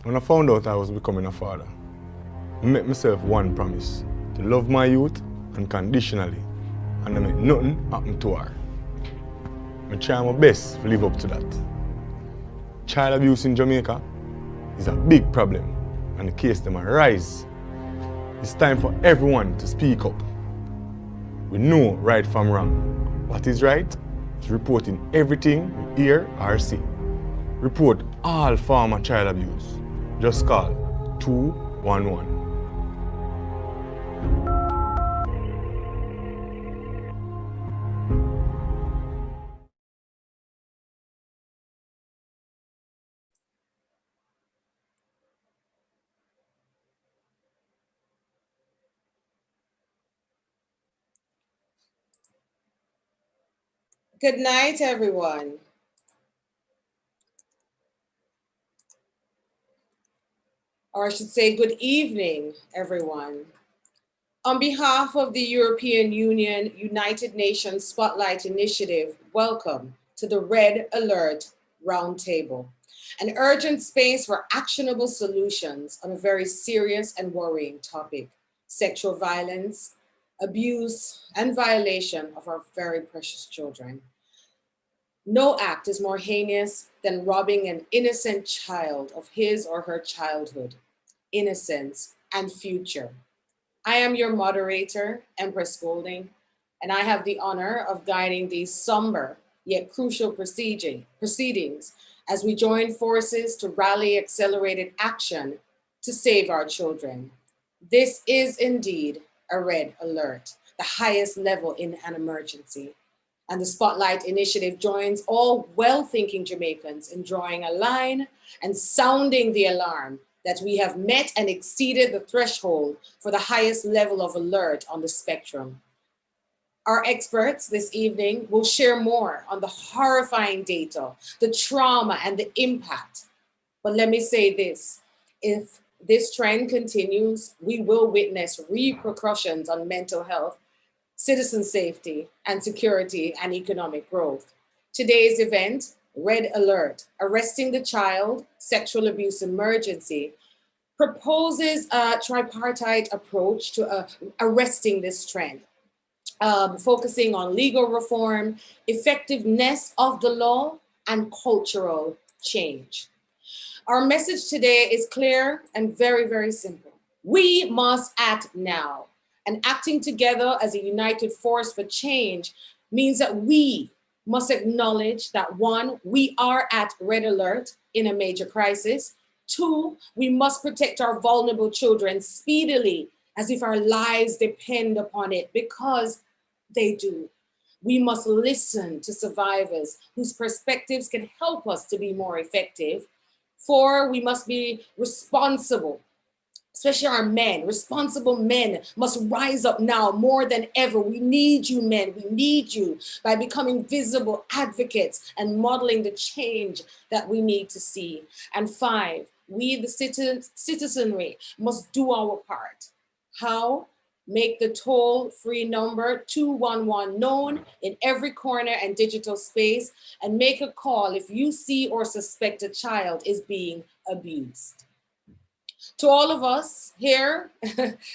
When I found out I was becoming a father, I made myself one promise: to love my youth unconditionally and to make nothing happen to her. I try my best to live up to that. Child abuse in Jamaica is a big problem and the case them rise. It's time for everyone to speak up. We know right from wrong. What is right is reporting everything we hear or see. Report all form of child abuse. Just call 211. Good night, everyone. Or I should say good evening, everyone. On behalf of the European Union United Nations Spotlight Initiative, welcome to the Red Alert Roundtable, an urgent space for actionable solutions on a very serious and worrying topic: sexual violence, abuse, and violation of our very precious children. No act is more heinous than robbing an innocent child of his or her childhood, innocence, and future. I am your moderator, Empress Golding, and I have the honor of guiding these somber yet crucial proceedings as we join forces to rally accelerated action to save our children. This is indeed a red alert, the highest level in an emergency. And the Spotlight Initiative joins all well-thinking Jamaicans in drawing a line and sounding the alarm that we have met and exceeded the threshold for the highest level of alert on the spectrum. Our experts this evening will share more on the horrifying data, the trauma, and the impact. But let me say this: if this trend continues, we will witness repercussions on mental health, citizen safety and security, and economic growth. Today's event, Red Alert, Arresting the Child Sexual Abuse Emergency, proposes a tripartite approach to arresting this trend, focusing on legal reform, effectiveness of the law, and cultural change. Our message today is clear and very, very simple. We must act now. And acting together as a united force for change means that we must acknowledge that, one, we are at red alert in a major crisis. Two, we must protect our vulnerable children speedily, as if our lives depend upon it, because they do. We must listen to survivors whose perspectives can help us to be more effective. Four, we must be responsible, especially our men. Responsible men must rise up now more than ever. We need you, men. We need you by becoming visible advocates and modeling the change that we need to see. And five, we, the citizenry, must do our part. How? Make the toll-free number 211 known in every corner and digital space, and make a call if you see or suspect a child is being abused. To all of us here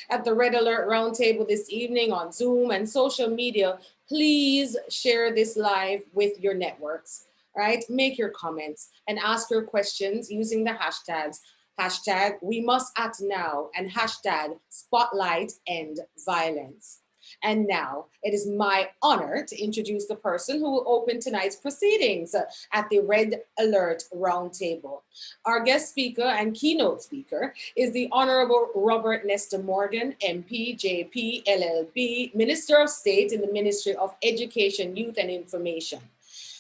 at the Red Alert Roundtable this evening on Zoom and social media, please share this live with your networks, right? Make your comments and ask your questions using the hashtags, hashtag we must act now and hashtag spotlight end violence. And now it is my honor to introduce the person who will open tonight's proceedings at the Red Alert Roundtable. Our guest speaker and keynote speaker is the Honorable Robert Nesta Morgan, MP, JP, LLB, Minister of State in the Ministry of Education, Youth and Information.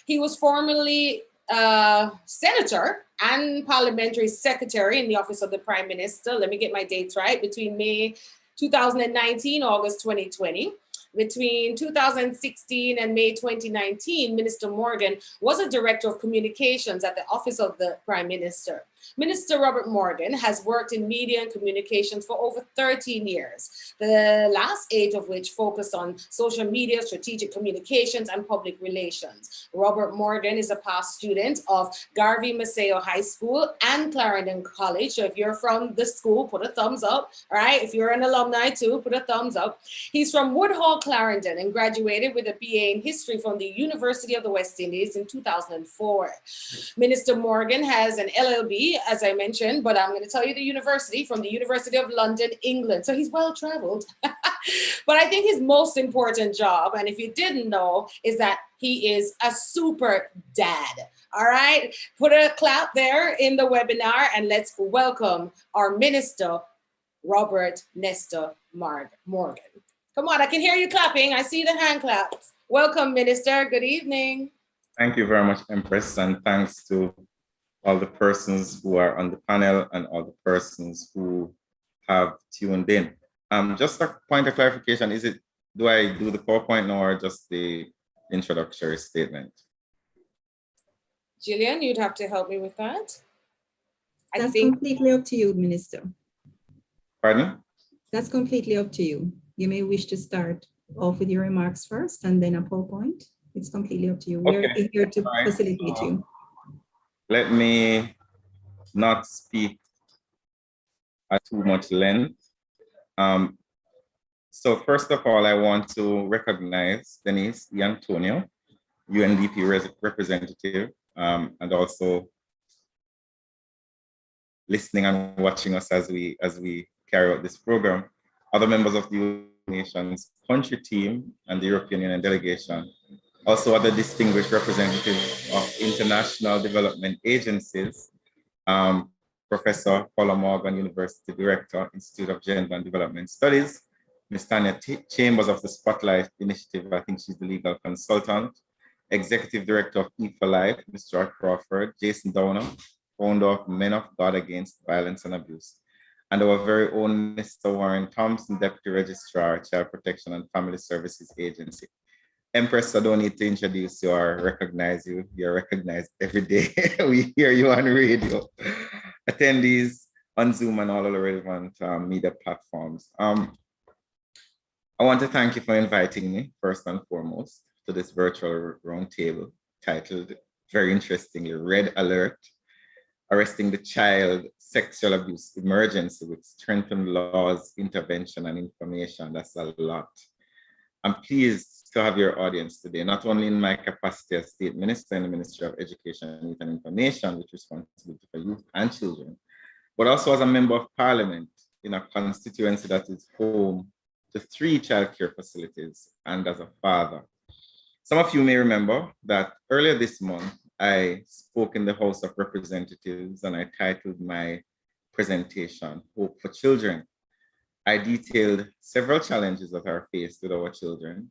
He was formerly Senator and Parliamentary Secretary in the Office of the Prime Minister. Let me get my dates right. Between May 2019, August 2020. Between 2016 and May 2019, Minister Morgan was a Director of Communications at the Office of the Prime Minister. Minister Robert Morgan has worked in media and communications for over 13 years, the last 8 of which focused on social media, strategic communications, and public relations. Robert Morgan is a past student of Garvey Maceo High School and Clarendon College. So if you're from the school, put a thumbs up. All right, if you're an alumni too, put a thumbs up. He's from Woodhall, Clarendon, and graduated with a BA in history from the University of the West Indies in 2004. Minister Morgan has an LLB, as I mentioned, but I'm going to tell you the university, from the University of London, England. So he's well traveled. But I think his most important job, and if you didn't know, is that he is a super dad. All right, put a clap there in the webinar and let's welcome our Minister, Robert Nestor Morgan. Come on, I can hear you clapping. I see the hand claps. Welcome, Minister. Good evening. Thank you very much, Empress, and thanks to all the persons who are on the panel and all the persons who have tuned in. Just a point of clarification, do I do the PowerPoint now or just the introductory statement? Gillian, you'd have to help me with that. That's completely up to you, Minister. Pardon? That's completely up to you. You may wish to start off with your remarks first and then a PowerPoint. It's completely up to you. We're here to facilitate you. Let me not speak at too much length. So first of all, I want to recognize Denise Antonio, UNDP representative, and also listening and watching us as we carry out this program. Other members of the United Nations country team and the European Union delegation, also other distinguished representatives of international development agencies, Professor Paula Morgan, University Director, Institute of Gender and Development Studies, Ms. Tanya Chambers of the Spotlight Initiative, I think she's the legal consultant, Executive Director of E for Life, Ms. George Crawford, Jason Downer, founder of Men of God Against Violence and Abuse, and our very own Mr. Warren Thompson, Deputy Registrar, Child Protection and Family Services Agency. Empress, I don't need to introduce you or recognize you. You're recognized every day. We hear you on radio. Attendees on Zoom and all of the relevant media platforms. I want to thank you for inviting me, first and foremost, to this virtual roundtable titled, very interestingly, Red Alert, Arresting the Child Sexual Abuse Emergency with Strengthened Laws, Intervention and Information. That's a lot. I'm pleased to have your audience today, not only in my capacity as State Minister in the Ministry of Education, Youth and Information with responsibility for youth and children, but also as a member of Parliament in a constituency that is home to 3 childcare facilities and as a father. Some of you may remember that earlier this month, I spoke in the House of Representatives and I titled my presentation, Hope for Children. I detailed several challenges that are faced with our children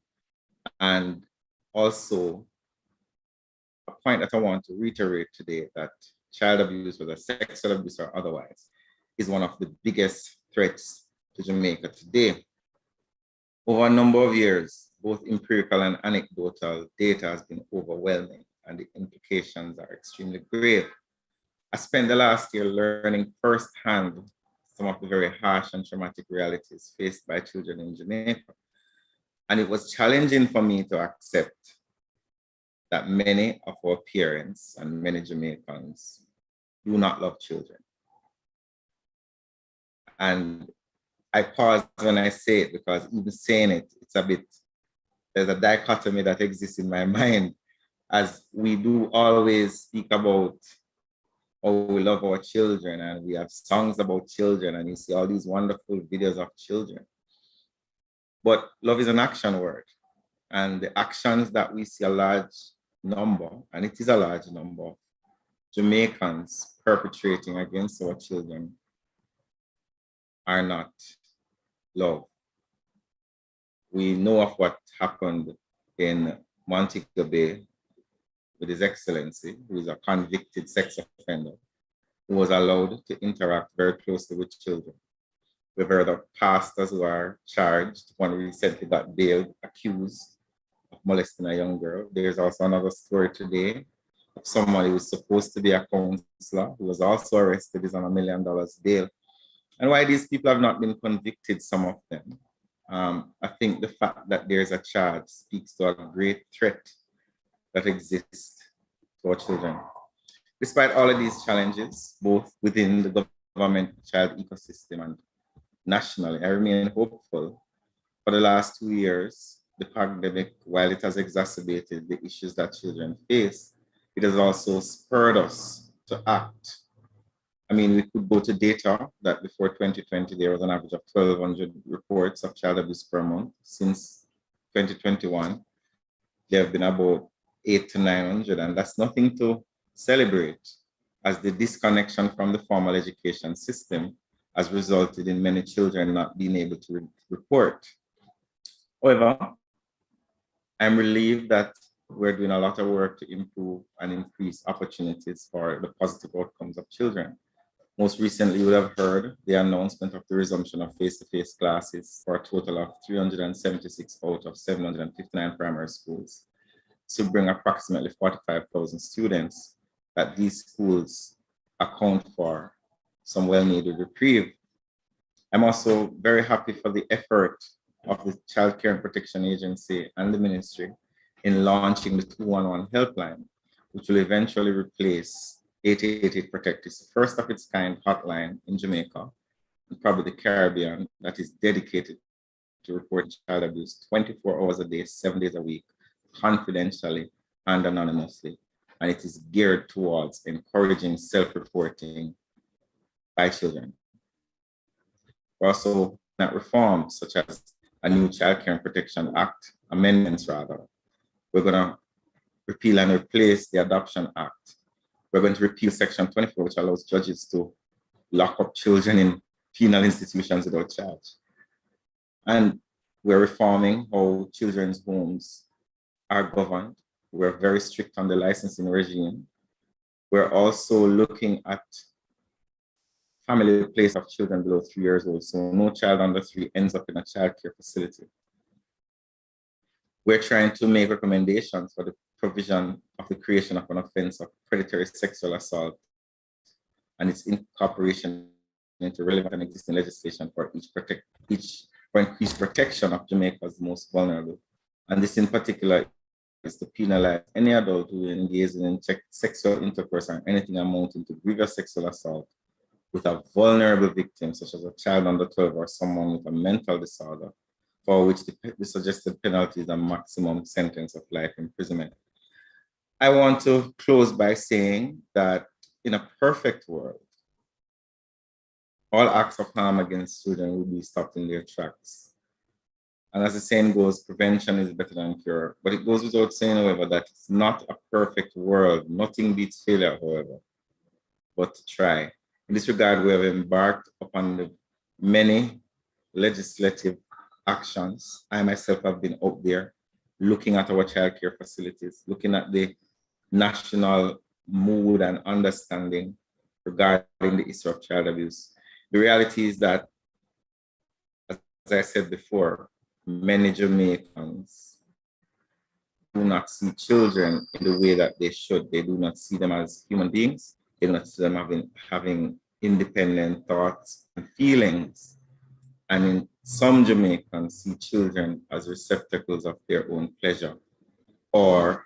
and also a point that I want to reiterate today, that child abuse, whether sexual abuse or otherwise, is one of the biggest threats to Jamaica today. Over a number of years, both empirical and anecdotal data has been overwhelming and the implications are extremely grave. I spent the last year learning firsthand some of the very harsh and traumatic realities faced by children in Jamaica. And it was challenging for me to accept that many of our parents and many Jamaicans do not love children. And I pause when I say it because even saying it, it's a bit, there's a dichotomy that exists in my mind, as we do always speak about how we love our children and we have songs about children and you see all these wonderful videos of children. But love is an action word, and the actions that we see a large number, and it is a large number, Jamaicans perpetrating against our children are not love. We know of what happened in Montego Bay with His Excellency, who is a convicted sex offender, who was allowed to interact very closely with children. We've heard of pastors who are charged. One recently got bailed, accused of molesting a young girl. There's also another story today somebody who's supposed to be a counselor, who was also arrested, is on $1 million bail. And why these people have not been convicted, some of them, I think the fact that there's a charge speaks to a great threat that exists to our children. Despite all of these challenges, both within the government child ecosystem and nationally, I remain hopeful. For the last 2 years, the pandemic, while it has exacerbated the issues that children face, it has also spurred us to act. I mean, we could go to data that before 2020, there was an average of 1,200 reports of child abuse per month. Since 2021, there have been about 800 to 900, and that's nothing to celebrate, as the disconnection from the formal education system has resulted in many children not being able to report. However, I'm relieved that we're doing a lot of work to improve and increase opportunities for the positive outcomes of children. Most recently, you would have heard the announcement of the resumption of face-to-face classes for a total of 376 out of 759 primary schools, to bring approximately 45,000 students, that these schools account for some well-needed reprieve. I'm also very happy for the effort of the Child Care and Protection Agency and the ministry in launching the 211 helpline, which will eventually replace 888 Protect. It's the first of its kind hotline in Jamaica, and probably the Caribbean, that is dedicated to report child abuse 24 hours a day, 7 days a week, confidentially and anonymously. And it is geared towards encouraging self-reporting by children. We're also at reforms such as a new Child Care and Protection Act, amendments rather. We're going to repeal and replace the Adoption Act. We're going to repeal Section 24, which allows judges to lock up children in penal institutions without charge. And we're reforming how children's homes are governed. We're very strict on the licensing regime. We're also looking at family place of children below 3 years old, so no child under 3 ends up in a child care facility. We're trying to make recommendations for the provision of the creation of an offense of predatory sexual assault and its incorporation into relevant and existing legislation for increased protection of Jamaica's most vulnerable. And this in particular is to penalize any adult who engages in sexual intercourse or anything amounting to grievous sexual assault with a vulnerable victim, such as a child under 12 or someone with a mental disorder, for which the suggested penalty is a maximum sentence of life imprisonment. I want to close by saying that in a perfect world, all acts of harm against children will be stopped in their tracks. And as the saying goes, prevention is better than cure. But it goes without saying, however, that it's not a perfect world. Nothing beats failure, however, but to try. In this regard, we have embarked upon the many legislative actions. I myself have been out there looking at our childcare facilities, looking at the national mood and understanding regarding the issue of child abuse. The reality is that, as I said before, many Jamaicans do not see children in the way that they should. They do not see them as human beings. They do not see them having independent thoughts and feelings. And in some Jamaicans see children as receptacles of their own pleasure or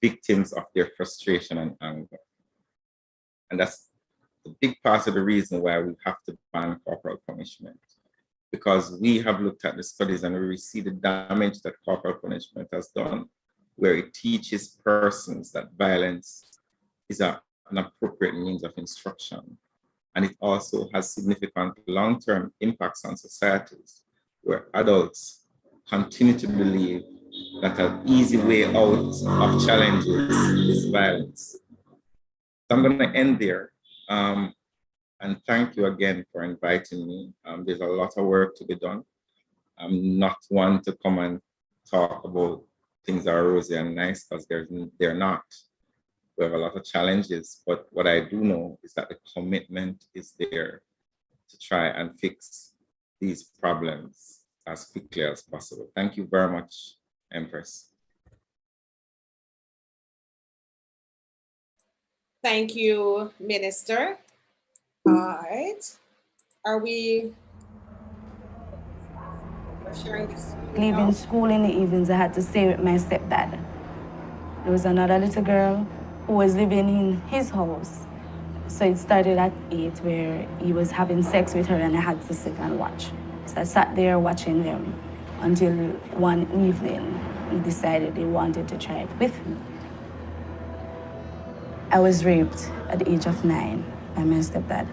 victims of their frustration and anger. And that's a big part of the reason why we have to ban corporal punishment. Because we have looked at the studies and we see the damage that corporal punishment has done, where it teaches persons that violence is an appropriate means of instruction. And it also has significant long-term impacts on societies, where adults continue to believe that an easy way out of challenges is violence. So I'm going to end there. And thank you again for inviting me. There's a lot of work to be done. I'm not one to come and talk about things that are rosy and nice, because they're not. We have a lot of challenges, but what I do know is that the commitment is there to try and fix these problems as quickly as possible. Thank you very much, Empress. Thank you, Minister. All right. Are we sharing this? Leaving school in the evenings, I had to stay with my stepdad. There was another little girl who was living in his house. So it started at 8 where he was having sex with her and I had to sit and watch. So I sat there watching them until one evening he decided he wanted to try it with me. I was raped at the age of 9 by my stepdad.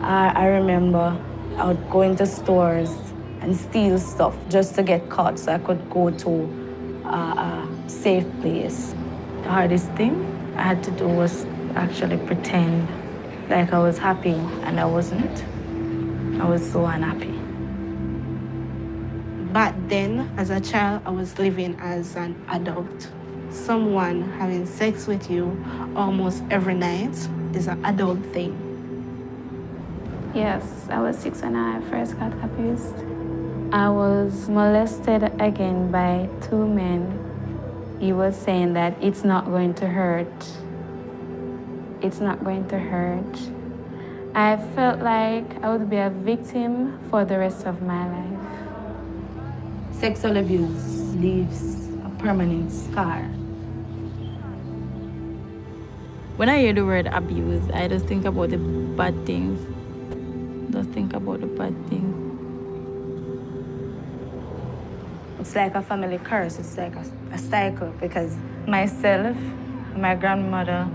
I remember I would go into stores and steal stuff just to get caught so I could go to a safe place. The hardest thing I had to do was actually pretend like I was happy, and I wasn't. I was so unhappy. Back then, as a child, I was living as an adult. Someone having sex with you almost every night is an adult thing. Yes, I was 6 when I first got abused. I was molested again by 2 men. He was saying that it's not going to hurt. It's not going to hurt. I felt like I would be a victim for the rest of my life. Sexual abuse leaves a permanent scar. When I hear the word abuse, I just think about the bad things. Just think about the bad thing. It's like a family curse. It's like a cycle because myself, my grandmother,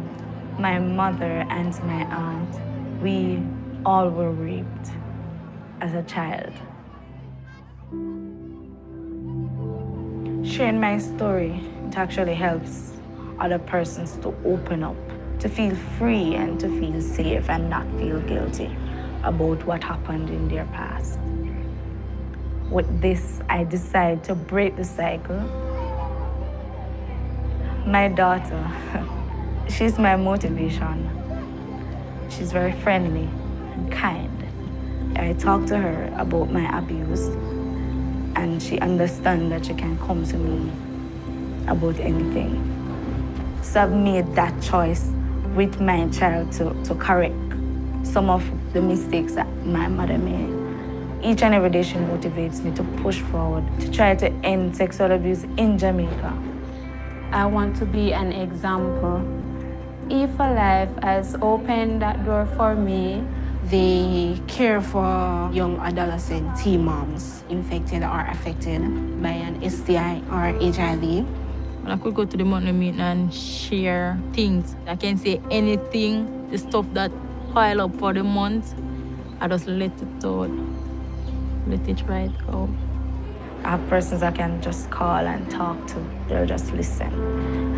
my mother, and my aunt, we all were raped as a child. Sharing my story, it actually helps other persons to open up, to feel free and to feel safe and not feel guilty about what happened in their past. With this, I decided to break the cycle. My daughter, she's my motivation. She's very friendly and kind. I talk to her about my abuse, and she understands that she can come to me about anything. So I've made that choice with my child to correct some of the mistakes that my mother made. Each and every day she motivates me to push forward, to try to end sexual abuse in Jamaica. I want to be an example. If a life has opened that door for me, They care for young adolescent teen moms infected or affected by an STI or HIV. When I could go to the monthly meeting and share things, I can say anything, the stuff that pile up for the month, I just let it out, let it right out. I have persons I can just call and talk to. They'll just listen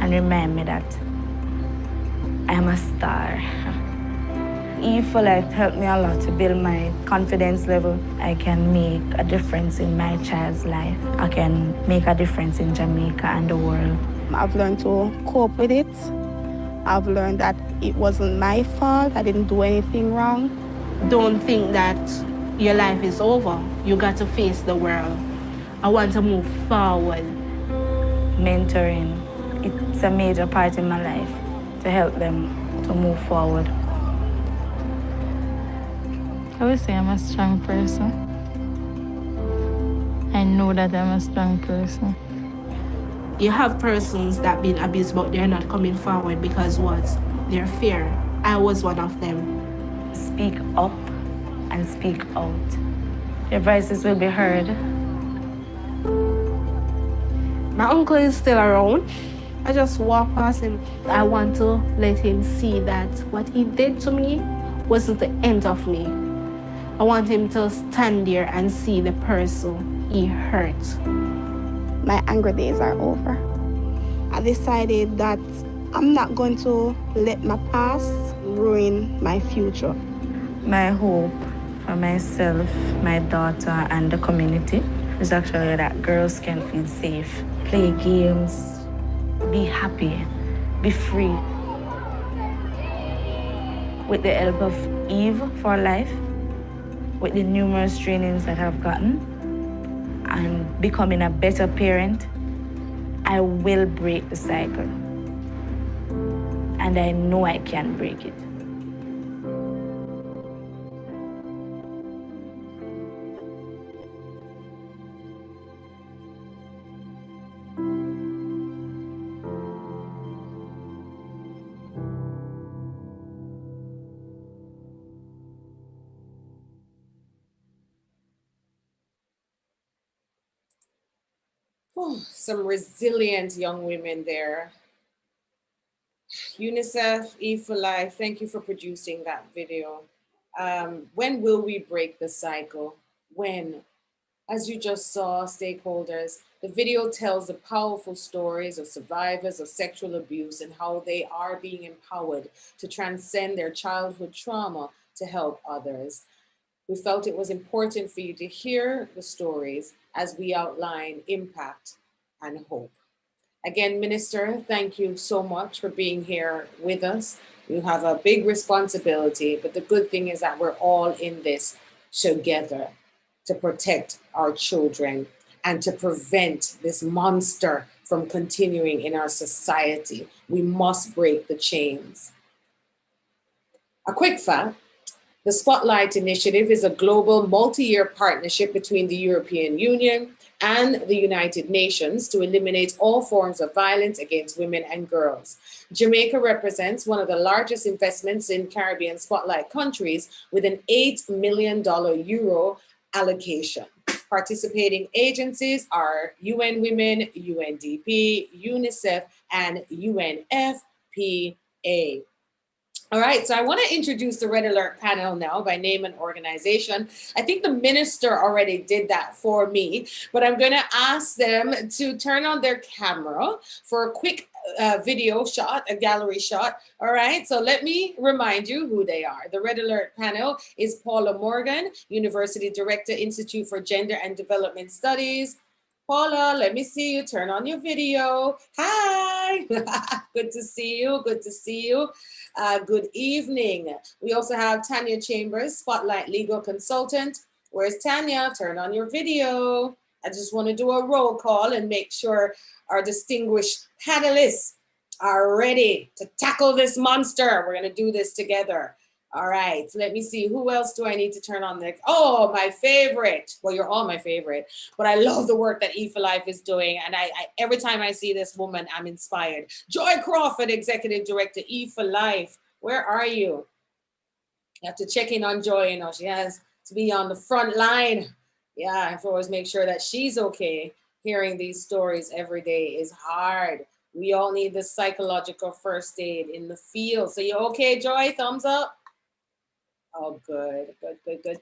and remind me that I'm a star. E4Life helped me a lot to build my confidence level. I can make a difference in my child's life. I can make a difference in Jamaica and the world. I've learned to cope with it. I've learned that it wasn't my fault. I didn't do anything wrong. Don't think that your life is over. You got to face the world. I want to move forward. Mentoring, it's a major part in my life to help them to move forward. I would say I'm a strong person. I know that I'm a strong person. You have persons that been abused, but they're not coming forward because what? Their fear. I was one of them. Speak up and speak out. Your voices will be heard. My uncle is still around. I just walk past him. I want to let him see that what he did to me wasn't the end of me. I want him to stand there and see the person he hurt. My anger days are over. I decided that I'm not going to let my past ruin my future. My hope for myself, my daughter, and the community is actually that girls can feel safe, play games, be happy, be free. With the help of Eve for Life, with the numerous trainings that I've gotten, and becoming a better parent, I will break the cycle. And I know I can break it. Oh, some resilient young women there. UNICEF, Eve for Life, thank you for producing that video. When will we break the cycle? When? As you just saw, stakeholders, the video tells the powerful stories of survivors of sexual abuse and how they are being empowered to transcend their childhood trauma to help others. We felt it was important for you to hear the stories as we outline impact and hope. Again, Minister, thank you so much for being here with us. You have a big responsibility, but the good thing is that we're all in this together to protect our children and to prevent this monster from continuing in our society. We must break the chains. A quick fact, the Spotlight Initiative is a global multi-year partnership between the European Union and the United Nations to eliminate all forms of violence against women and girls. Jamaica represents one of the largest investments in Caribbean Spotlight countries with an $8 million Euro allocation. Participating agencies are UN Women, UNDP, UNICEF, and UNFPA. All right, so I want to introduce the Red Alert panel now by name and organization. I think the minister already did that for me, but I'm going to ask them to turn on their camera for a quick video shot, a gallery shot. All right, so let me remind you who they are. The Red Alert panel is Paula Morgan, University Director, Institute for Gender and Development Studies. Paula, let me see you. Turn on your video. Hi. Good to see you. Good to see you. Good evening. We also have Tanya Chambers, Spotlight Legal Consultant. Where's Tanya? Turn on your video. I just want to do a roll call and make sure our distinguished panelists are ready to tackle this monster. We're going to do this together. All right, so let me see. Who else do I need to turn on next? Oh, my favorite. Well, you're all my favorite, but I love the work that E for Life is doing. And I every time I see this woman, I'm inspired. Joy Crawford, Executive Director, E for Life. Where are you? You have to check in on Joy. You know, she has to be on the front line. Yeah, I have to always make sure that she's okay. Hearing these stories every day is hard. We all need the psychological first aid in the field. So you okay, Joy? Thumbs up. Oh, good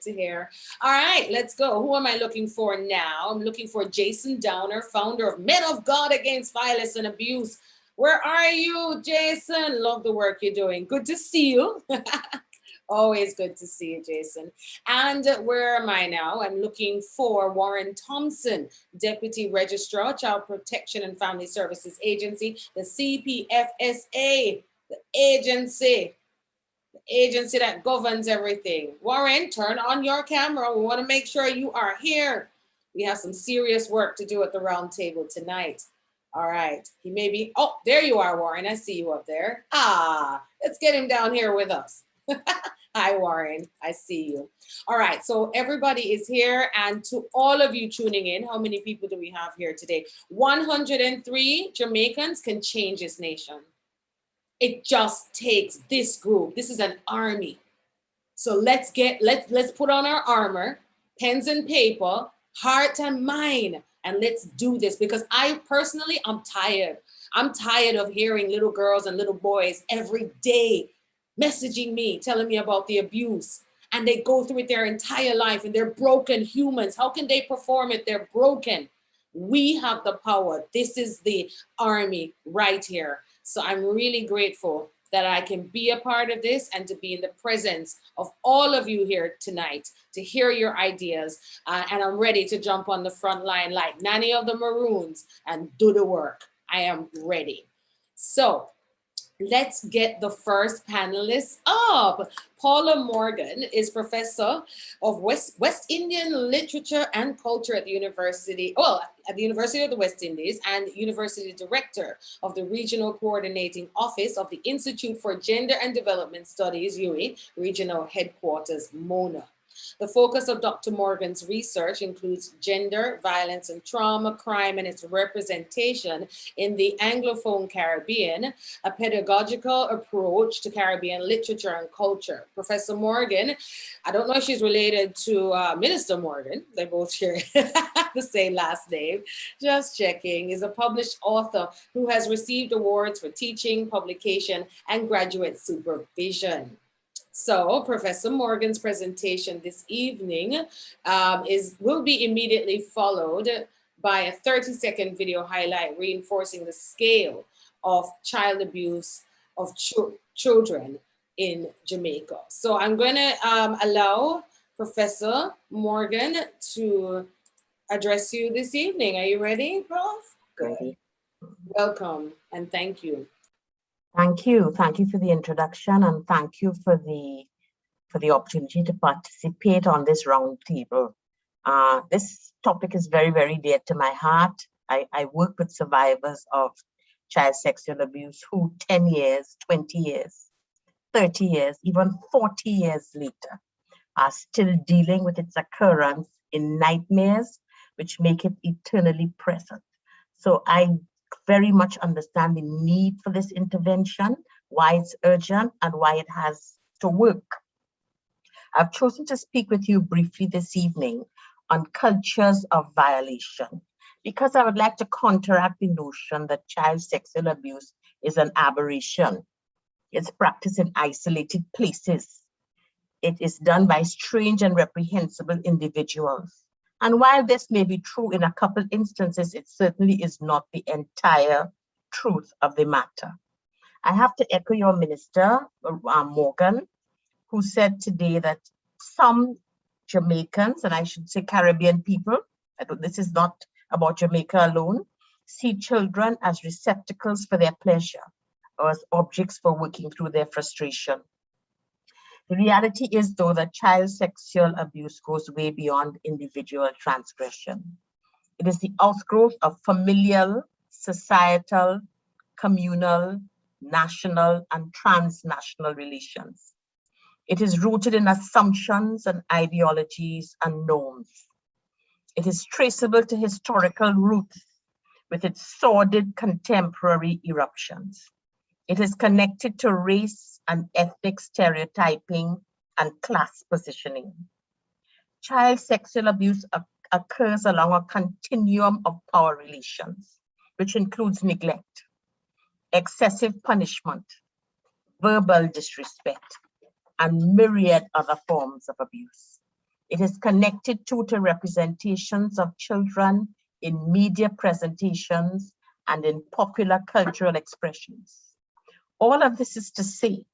to hear. All right, let's go. Who am I looking for now? I'm looking for Jason Downer, founder of Men of God Against Violence and Abuse. Where are you, Jason? Love the work you're doing. Good to see you. Always good to see you, Jason. And where am I now? I'm looking for Warren Thompson, Deputy Registrar, Child Protection and Family Services Agency, the CPFSA, the agency that governs everything. Warren, turn on your camera. We want to make sure you are here. We have some serious work to do at the round table tonight. All right. He may be, oh, there you are, Warren. I see you up there. Let's get him down here with us. Hi, Warren. I see you. All right. So everybody is here. And to all of you tuning in, how many people do we have here today? 103 Jamaicans can change this nation. It just takes this group. This is an army. So let's put on our armor, pens and paper, heart and mind, and let's do this, because I personally, I'm tired. I'm tired of hearing little girls and little boys every day messaging me, telling me about the abuse, and they go through it their entire life and they're broken humans. How can they perform it? They're broken. We have the power. This is the army right here. So I'm really grateful that I can be a part of this and to be in the presence of all of you here tonight to hear your ideas. And I'm ready to jump on the front line like Nanny of the Maroons and do the work. I am ready. So let's get the first panelist up. Paula Morgan is professor of West Indian literature and culture at the University of the West Indies and University Director of the Regional Coordinating Office of the Institute for Gender and Development Studies, UE, Regional Headquarters, MONA. The focus of Dr. Morgan's research includes gender, violence and trauma, crime and its representation in the Anglophone Caribbean, a pedagogical approach to Caribbean literature and culture. Professor Morgan, I don't know if she's related to Minister Morgan, they both share the same last name, just checking, is a published author who has received awards for teaching, publication, and graduate supervision. So Professor Morgan's presentation this evening will be immediately followed by a 30-second video highlight reinforcing the scale of child abuse of children in Jamaica. So I'm going to allow Professor Morgan to address you this evening. Are you ready, Prof? Ready. Welcome and thank you. Thank you. Thank you for the introduction and thank you for the opportunity to participate on this roundtable. This topic is very, very dear to my heart. I work with survivors of child sexual abuse who 10 years, 20 years, 30 years, even 40 years later are still dealing with its occurrence in nightmares, which make it eternally present. So I very much understand the need for this intervention, why it's urgent and why it has to work. I've chosen to speak with you briefly this evening on cultures of violation, because I would like to counteract the notion that child sexual abuse is an aberration. It's practiced in isolated places. It is done by strange and reprehensible individuals. And while this may be true in a couple instances, it certainly is not the entire truth of the matter. I have to echo your minister, Morgan, who said today that some Jamaicans, and I should say Caribbean people, this is not about Jamaica alone, see children as receptacles for their pleasure or as objects for working through their frustration. The reality is, though, that child sexual abuse goes way beyond individual transgression. It is the outgrowth of familial, societal, communal, national, and transnational relations. It is rooted in assumptions and ideologies and norms. It is traceable to historical roots with its sordid contemporary eruptions. It is connected to race and ethnic stereotyping and class positioning. Child sexual abuse occurs along a continuum of power relations, which includes neglect, excessive punishment, verbal disrespect, and myriad other forms of abuse. It is connected to representations of children in media presentations and in popular cultural expressions. All of this is to say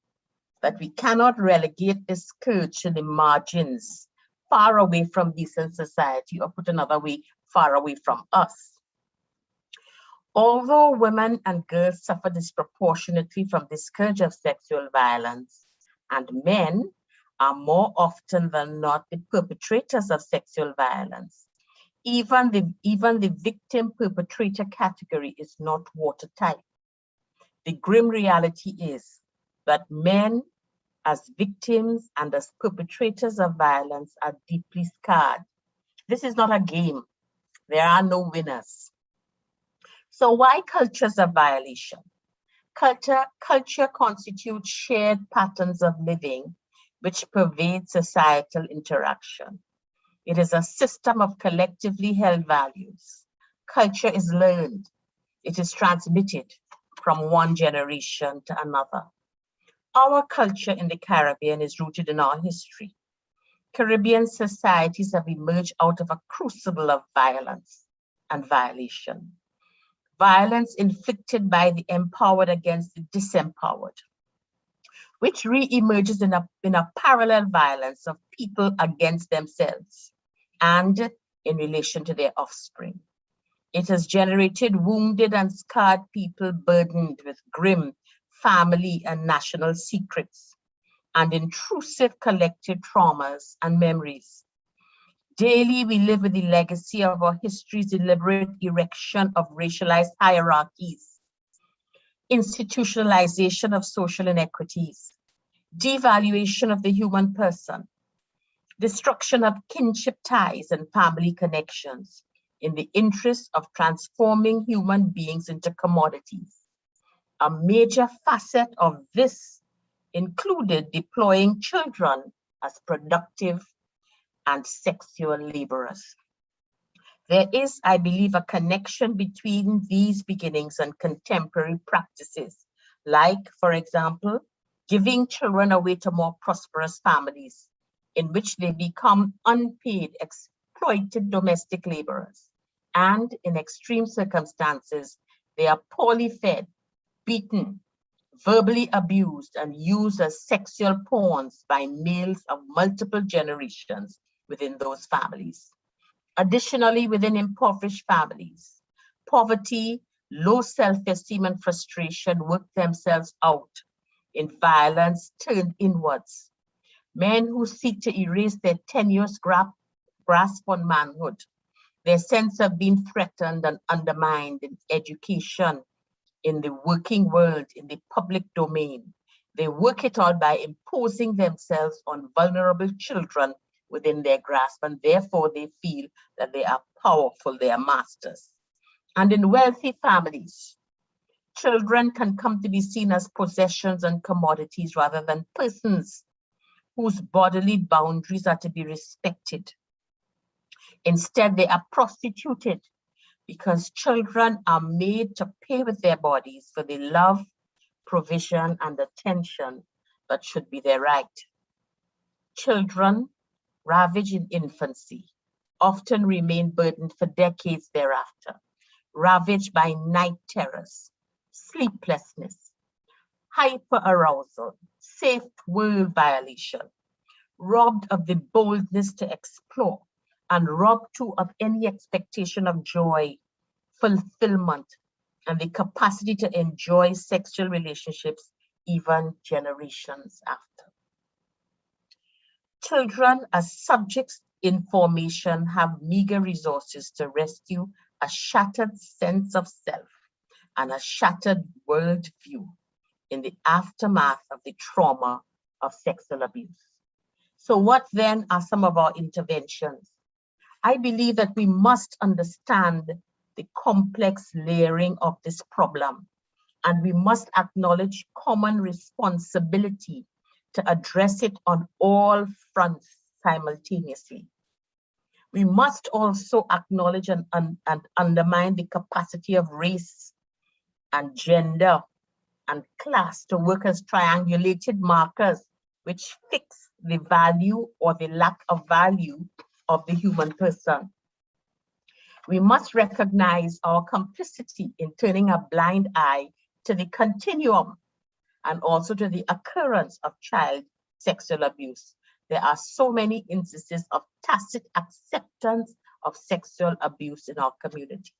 that we cannot relegate this scourge to the margins, far away from decent society, or put another way, far away from us. Although women and girls suffer disproportionately from the scourge of sexual violence, and men are more often than not the perpetrators of sexual violence, even the victim-perpetrator category is not watertight. The grim reality is that men as victims and as perpetrators of violence are deeply scarred. This is not a game. There are no winners. So why cultures of violation? Culture constitutes shared patterns of living which pervade societal interaction. It is a system of collectively held values. Culture is learned. It is transmitted from one generation to another. Our culture in the Caribbean is rooted in our history. Caribbean societies have emerged out of a crucible of violence and violation. Violence inflicted by the empowered against the disempowered. which re-emerges in a parallel violence of people against themselves and in relation to their offspring. It has generated wounded and scarred people burdened with grim family and national secrets and intrusive collective traumas and memories. Daily, we live with the legacy of our history's deliberate erection of racialized hierarchies, institutionalization of social inequities, devaluation of the human person, destruction of kinship ties and family connections in the interest of transforming human beings into commodities. A major facet of this included deploying children as productive and sexual laborers. There is, I believe, a connection between these beginnings and contemporary practices, like, for example, giving children away to more prosperous families in which they become unpaid, exploited domestic laborers. And in extreme circumstances, they are poorly fed, beaten, verbally abused, and used as sexual pawns by males of multiple generations within those families. Additionally, within impoverished families, poverty, low self-esteem, and frustration work themselves out in violence turned inwards. Men who seek to erase their tenuous grasp on manhood, their sense of being threatened and undermined in education, in the working world, in the public domain. They work it out by imposing themselves on vulnerable children within their grasp, and therefore they feel that they are powerful, they are masters. And in wealthy families, children can come to be seen as possessions and commodities rather than persons whose bodily boundaries are to be respected. Instead, they are prostituted because children are made to pay with their bodies for the love, provision, and attention that should be their right. Children ravaged in infancy often remain burdened for decades thereafter, ravaged by night terrors, sleeplessness, hyperarousal, safe word violation, robbed of the boldness to explore, and robbed too of any expectation of joy, fulfillment, and the capacity to enjoy sexual relationships even generations after. Children as subjects in formation have meager resources to rescue a shattered sense of self and a shattered worldview in the aftermath of the trauma of sexual abuse. So what then are some of our interventions? I believe that we must understand the complex layering of this problem, and we must acknowledge common responsibility to address it on all fronts simultaneously. We must also acknowledge and undermine the capacity of race and gender and class to work as triangulated markers which fix the value or the lack of value of the human person. We must recognize our complicity in turning a blind eye to the continuum and also to the occurrence of child sexual abuse. There are so many instances of tacit acceptance of sexual abuse in our community.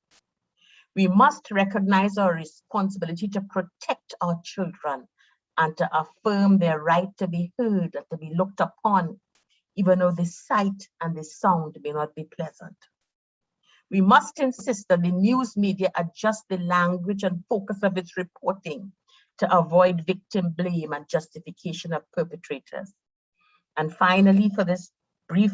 We must recognize our responsibility to protect our children and to affirm their right to be heard and to be looked upon, even though the sight and the sound may not be pleasant. We must insist that the news media adjust the language and focus of its reporting to avoid victim blame and justification of perpetrators. And finally, for this brief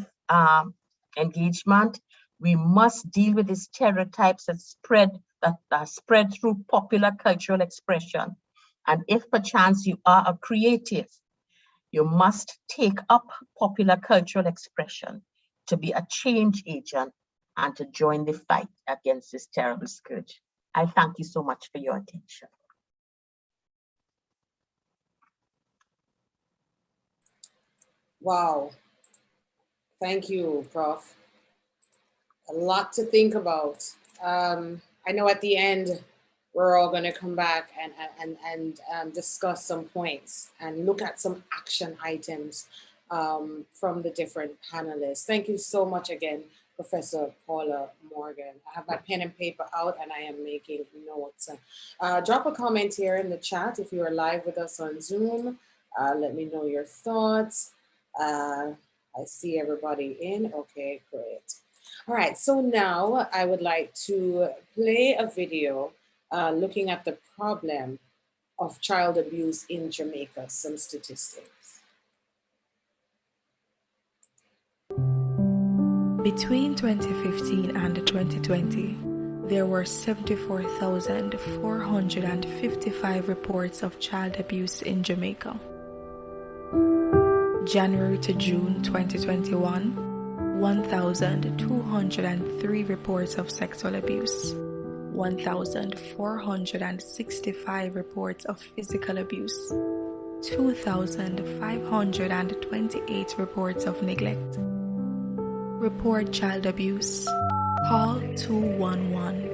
engagement, we must deal with the stereotypes that are spread through popular cultural expression. And if perchance you are a creative, you must take up popular cultural expression to be a change agent and to join the fight against this terrible scourge. I thank you so much for your attention. Wow. Thank you, Prof. A lot to think about. I know at the end, we're all going to come back and discuss some points and look at some action items from the different panelists. Thank you so much again, Professor Paula Morgan. I have my pen and paper out and I am making notes. Drop a comment here in the chat if you are live with us on Zoom. Let me know your thoughts. I see everybody in. Okay, great. All right, so now I would like to play a video looking at the problem of child abuse in Jamaica, some statistics. Between 2015 and 2020, there were 74,455 reports of child abuse in Jamaica. January to June 2021, 1,203 reports of sexual abuse, 1,465 reports of physical abuse, 2,528 reports of neglect. Report child abuse. Call 211.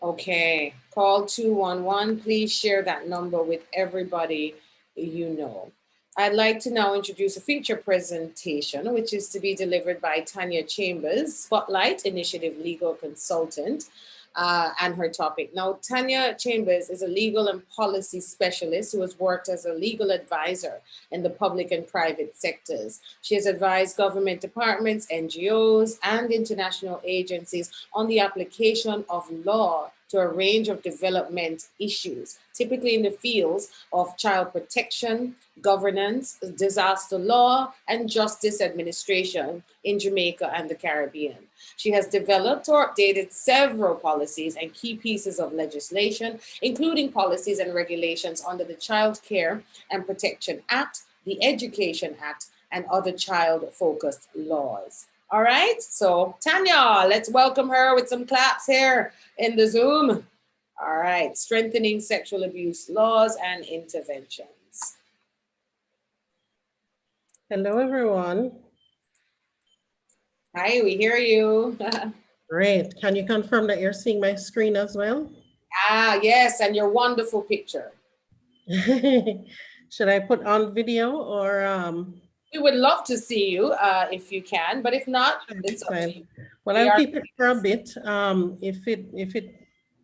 Okay, call 211. Please share that number with everybody you know. I'd like to now introduce a feature presentation, which is to be delivered by Tanya Chambers, Spotlight Initiative Legal Consultant, and her topic. Now, Tanya Chambers is a legal and policy specialist who has worked as a legal advisor in the public and private sectors. She has advised government departments, NGOs, and international agencies on the application of law to a range of development issues, typically in the fields of child protection, governance, disaster law, and justice administration in Jamaica and the Caribbean. She has developed or updated several policies and key pieces of legislation, including policies and regulations under the Child Care and Protection Act, the Education Act, and other child-focused laws. All right, so Tanya, let's welcome her with some claps here in the Zoom. All right, strengthening sexual abuse laws and interventions. Hello, everyone. Hi, we hear you. Great. Can you confirm that you're seeing my screen as well? Yes, and your wonderful picture. Should I put on video or? We would love to see you if you can, but if not, it's up to you. Well, I'll keep it for a bit. If it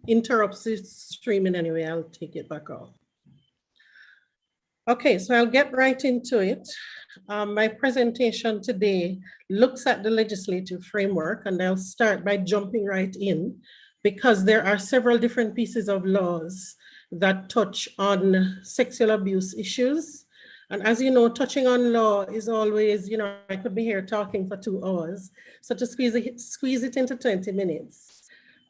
interrupts the streaming anyway, I'll take it back off. Okay, so I'll get right into it. My presentation today looks at the legislative framework, and I'll start by jumping right in because there are several different pieces of laws that touch on sexual abuse issues. And as you know, touching on law is always, I could be here talking for 2 hours. So to squeeze it into 20 minutes,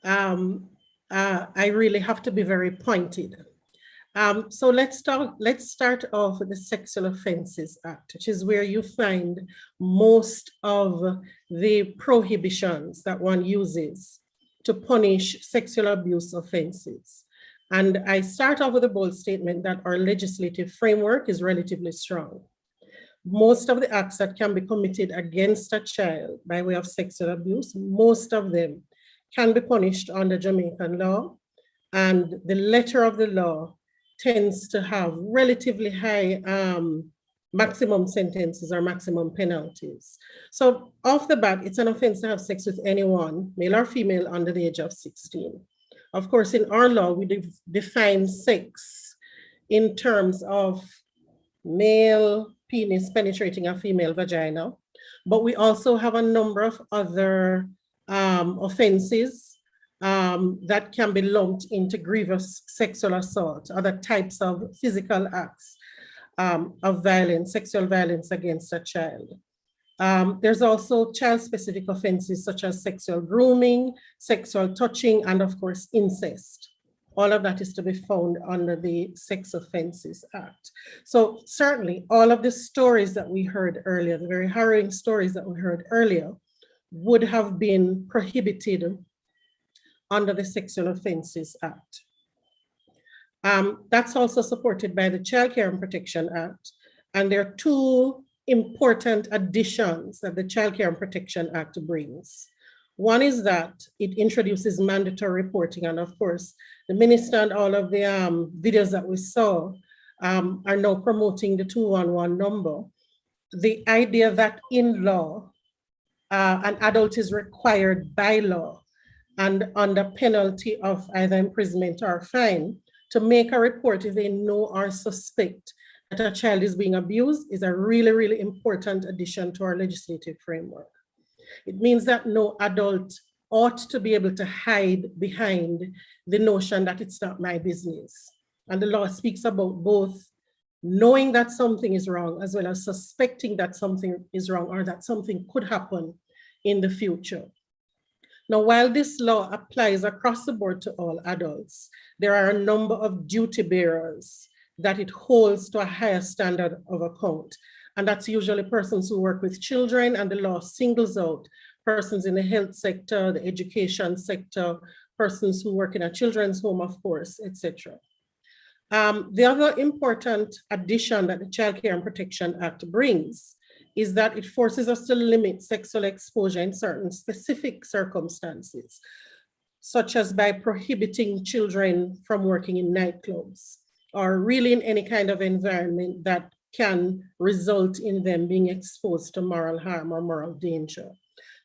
I really have to be very pointed. So let's start off with the Sexual Offences Act, which is where you find most of the prohibitions that one uses to punish sexual abuse offenses. And I start off with a bold statement that our legislative framework is relatively strong. Most of the acts that can be committed against a child by way of sexual abuse, most of them can be punished under Jamaican law. And the letter of the law tends to have relatively high maximum sentences or maximum penalties. So off the bat, it's an offense to have sex with anyone, male or female, under the age of 16. Of course, in our law, we define sex in terms of male penis penetrating a female vagina, but we also have a number of other offenses that can be lumped into grievous sexual assault, other types of physical acts of violence, sexual violence against a child. There's also child-specific offenses such as sexual grooming, sexual touching, and of course, incest. All of that is to be found under the Sex Offences Act. So certainly all of the stories that we heard earlier, the very harrowing stories that we heard earlier, would have been prohibited under the Sexual Offences Act. That's also supported by the Child Care and Protection Act. And there are 2 important additions that the Child Care and Protection Act brings. One is that it introduces mandatory reporting. And of course, the minister and all of the videos that we saw are now promoting the 211 number. The idea that in law, an adult is required by law and under penalty of either imprisonment or fine to make a report if they know or suspect that a child is being abused is a really, really important addition to our legislative framework. It means that no adult ought to be able to hide behind the notion that it's not my business. And the law speaks about both knowing that something is wrong as well as suspecting that something is wrong or that something could happen in the future. Now, while this law applies across the board to all adults, there are a number of duty bearers that it holds to a higher standard of account. And that's usually persons who work with children, and the law singles out persons in the health sector, the education sector, persons who work in a children's home, of course, etc. The other important addition that the Child Care and Protection Act brings is that it forces us to limit sexual exposure in certain specific circumstances, such as by prohibiting children from working in nightclubs or really in any kind of environment that can result in them being exposed to moral harm or moral danger.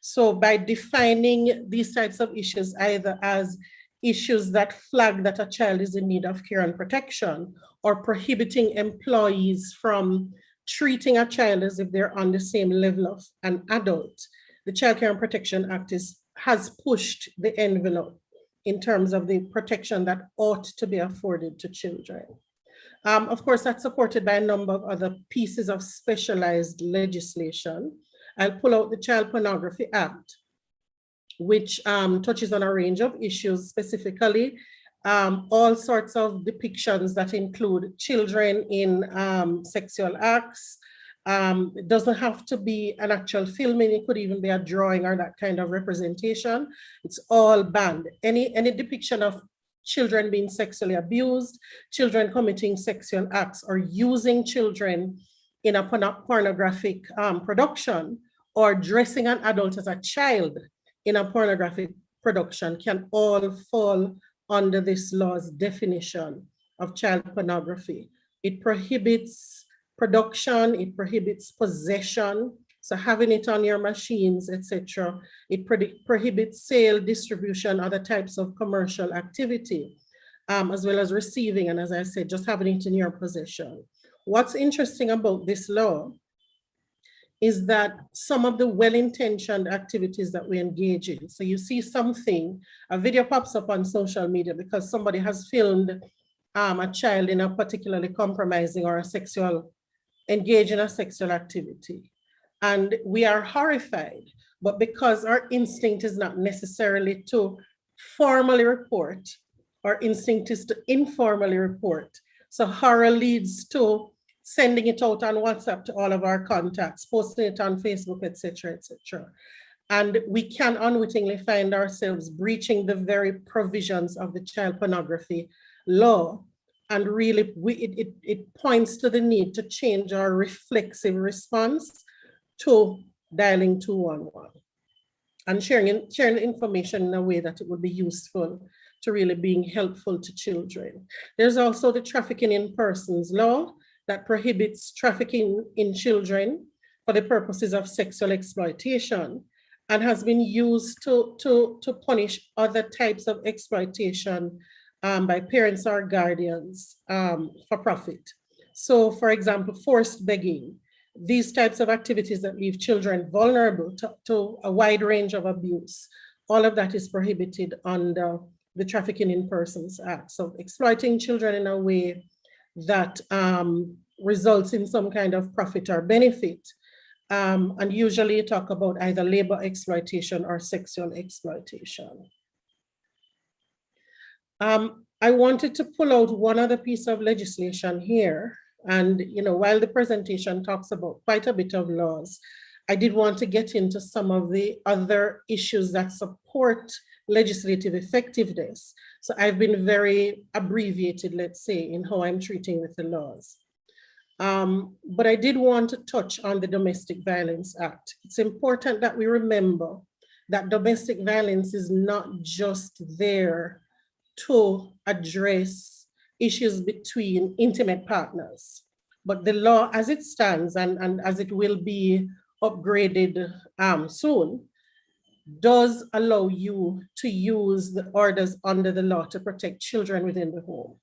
So by defining these types of issues either as issues that flag that a child is in need of care and protection, or prohibiting employees from treating a child as if they're on the same level of an adult, the Child Care and Protection Act has pushed the envelope in terms of the protection that ought to be afforded to children. Of course, that's supported by a number of other pieces of specialized legislation. I'll pull out the Child Pornography Act, which touches on a range of issues, specifically all sorts of depictions that include children in sexual acts. It doesn't have to be an actual filming, it could even be a drawing or that kind of representation. It's all banned. Any depiction of children being sexually abused, children committing sexual acts, or using children in a pornographic production, or dressing an adult as a child in a pornographic production can all fall under this law's definition of child pornography. It prohibits production, it prohibits possession, so having it on your machines, etc. It prohibits sale, distribution, other types of commercial activity, as well as receiving, and as I said, just having it in your possession. What's interesting about this law is that some of the well-intentioned activities that we engage in, so you see something, a video pops up on social media because somebody has filmed a child in a particularly compromising or engaged in a sexual activity. And we are horrified, but because our instinct is not necessarily to formally report, our instinct is to informally report. So horror leads to sending it out on WhatsApp to all of our contacts, posting it on Facebook, etc., etc. And we can unwittingly find ourselves breaching the very provisions of the child pornography law. And really, it points to the need to change our reflexive response to dialing 211 and sharing information in a way that it would be useful to really being helpful to children. There's also the Trafficking in Persons law that prohibits trafficking in children for the purposes of sexual exploitation and has been used to punish other types of exploitation by parents or guardians for profit. So for example, forced begging, these types of activities that leave children vulnerable to a wide range of abuse, all of that is prohibited under the Trafficking in Persons Act. So exploiting children in a way that results in some kind of profit or benefit. And usually you talk about either labor exploitation or sexual exploitation. I wanted to pull out one other piece of legislation here. And while the presentation talks about quite a bit of laws, I did want to get into some of the other issues that support legislative effectiveness. So I've been very abbreviated, let's say, in how I'm treating with the laws. But I did want to touch on the Domestic Violence Act. It's important that we remember that domestic violence is not just there to address issues between intimate partners, but the law as it stands and as it will be upgraded soon, does allow you to use the orders under the law to protect children within the home.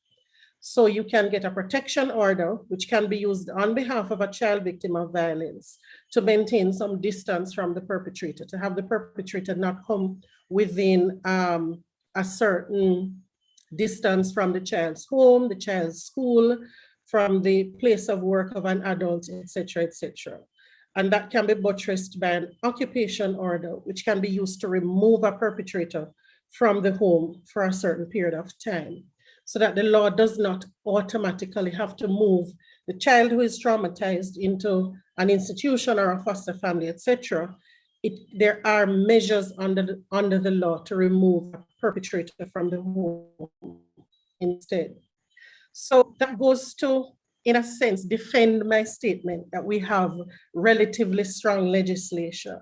So you can get a protection order, which can be used on behalf of a child victim of violence to maintain some distance from the perpetrator, to have the perpetrator not come within a certain distance from the child's home, the child's school, from the place of work of an adult, etc., etc. And that can be buttressed by an occupation order, which can be used to remove a perpetrator from the home for a certain period of time, so that the law does not automatically have to move the child who is traumatized into an institution or a foster family, etc. There are measures under the law to remove a perpetrator from the home instead. So that goes to, in a sense, defend my statement that we have relatively strong legislation.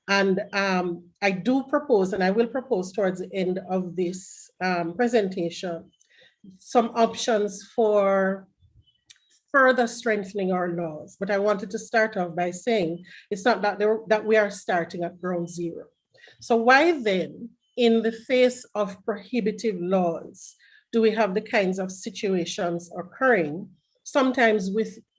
And I do propose, and I will propose towards the end of this presentation, some options for further strengthening our laws. But I wanted to start off by saying it's not that we are starting at ground zero. So why then, in the face of prohibitive laws, do we have the kinds of situations occurring, sometimes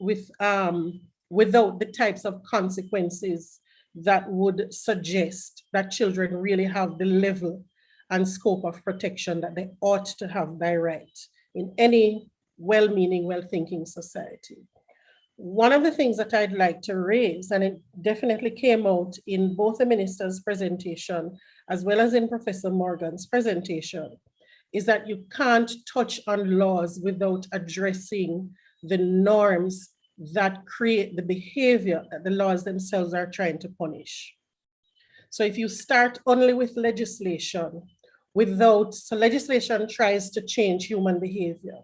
without the types of consequences that would suggest that children really have the level and scope of protection that they ought to have by right in any well-meaning, well-thinking society? One of the things that I'd like to raise, and it definitely came out in both the minister's presentation as well as in Professor Morgan's presentation, is that you can't touch on laws without addressing the norms that create the behavior that the laws themselves are trying to punish. So if you start only with legislation, so legislation tries to change human behavior,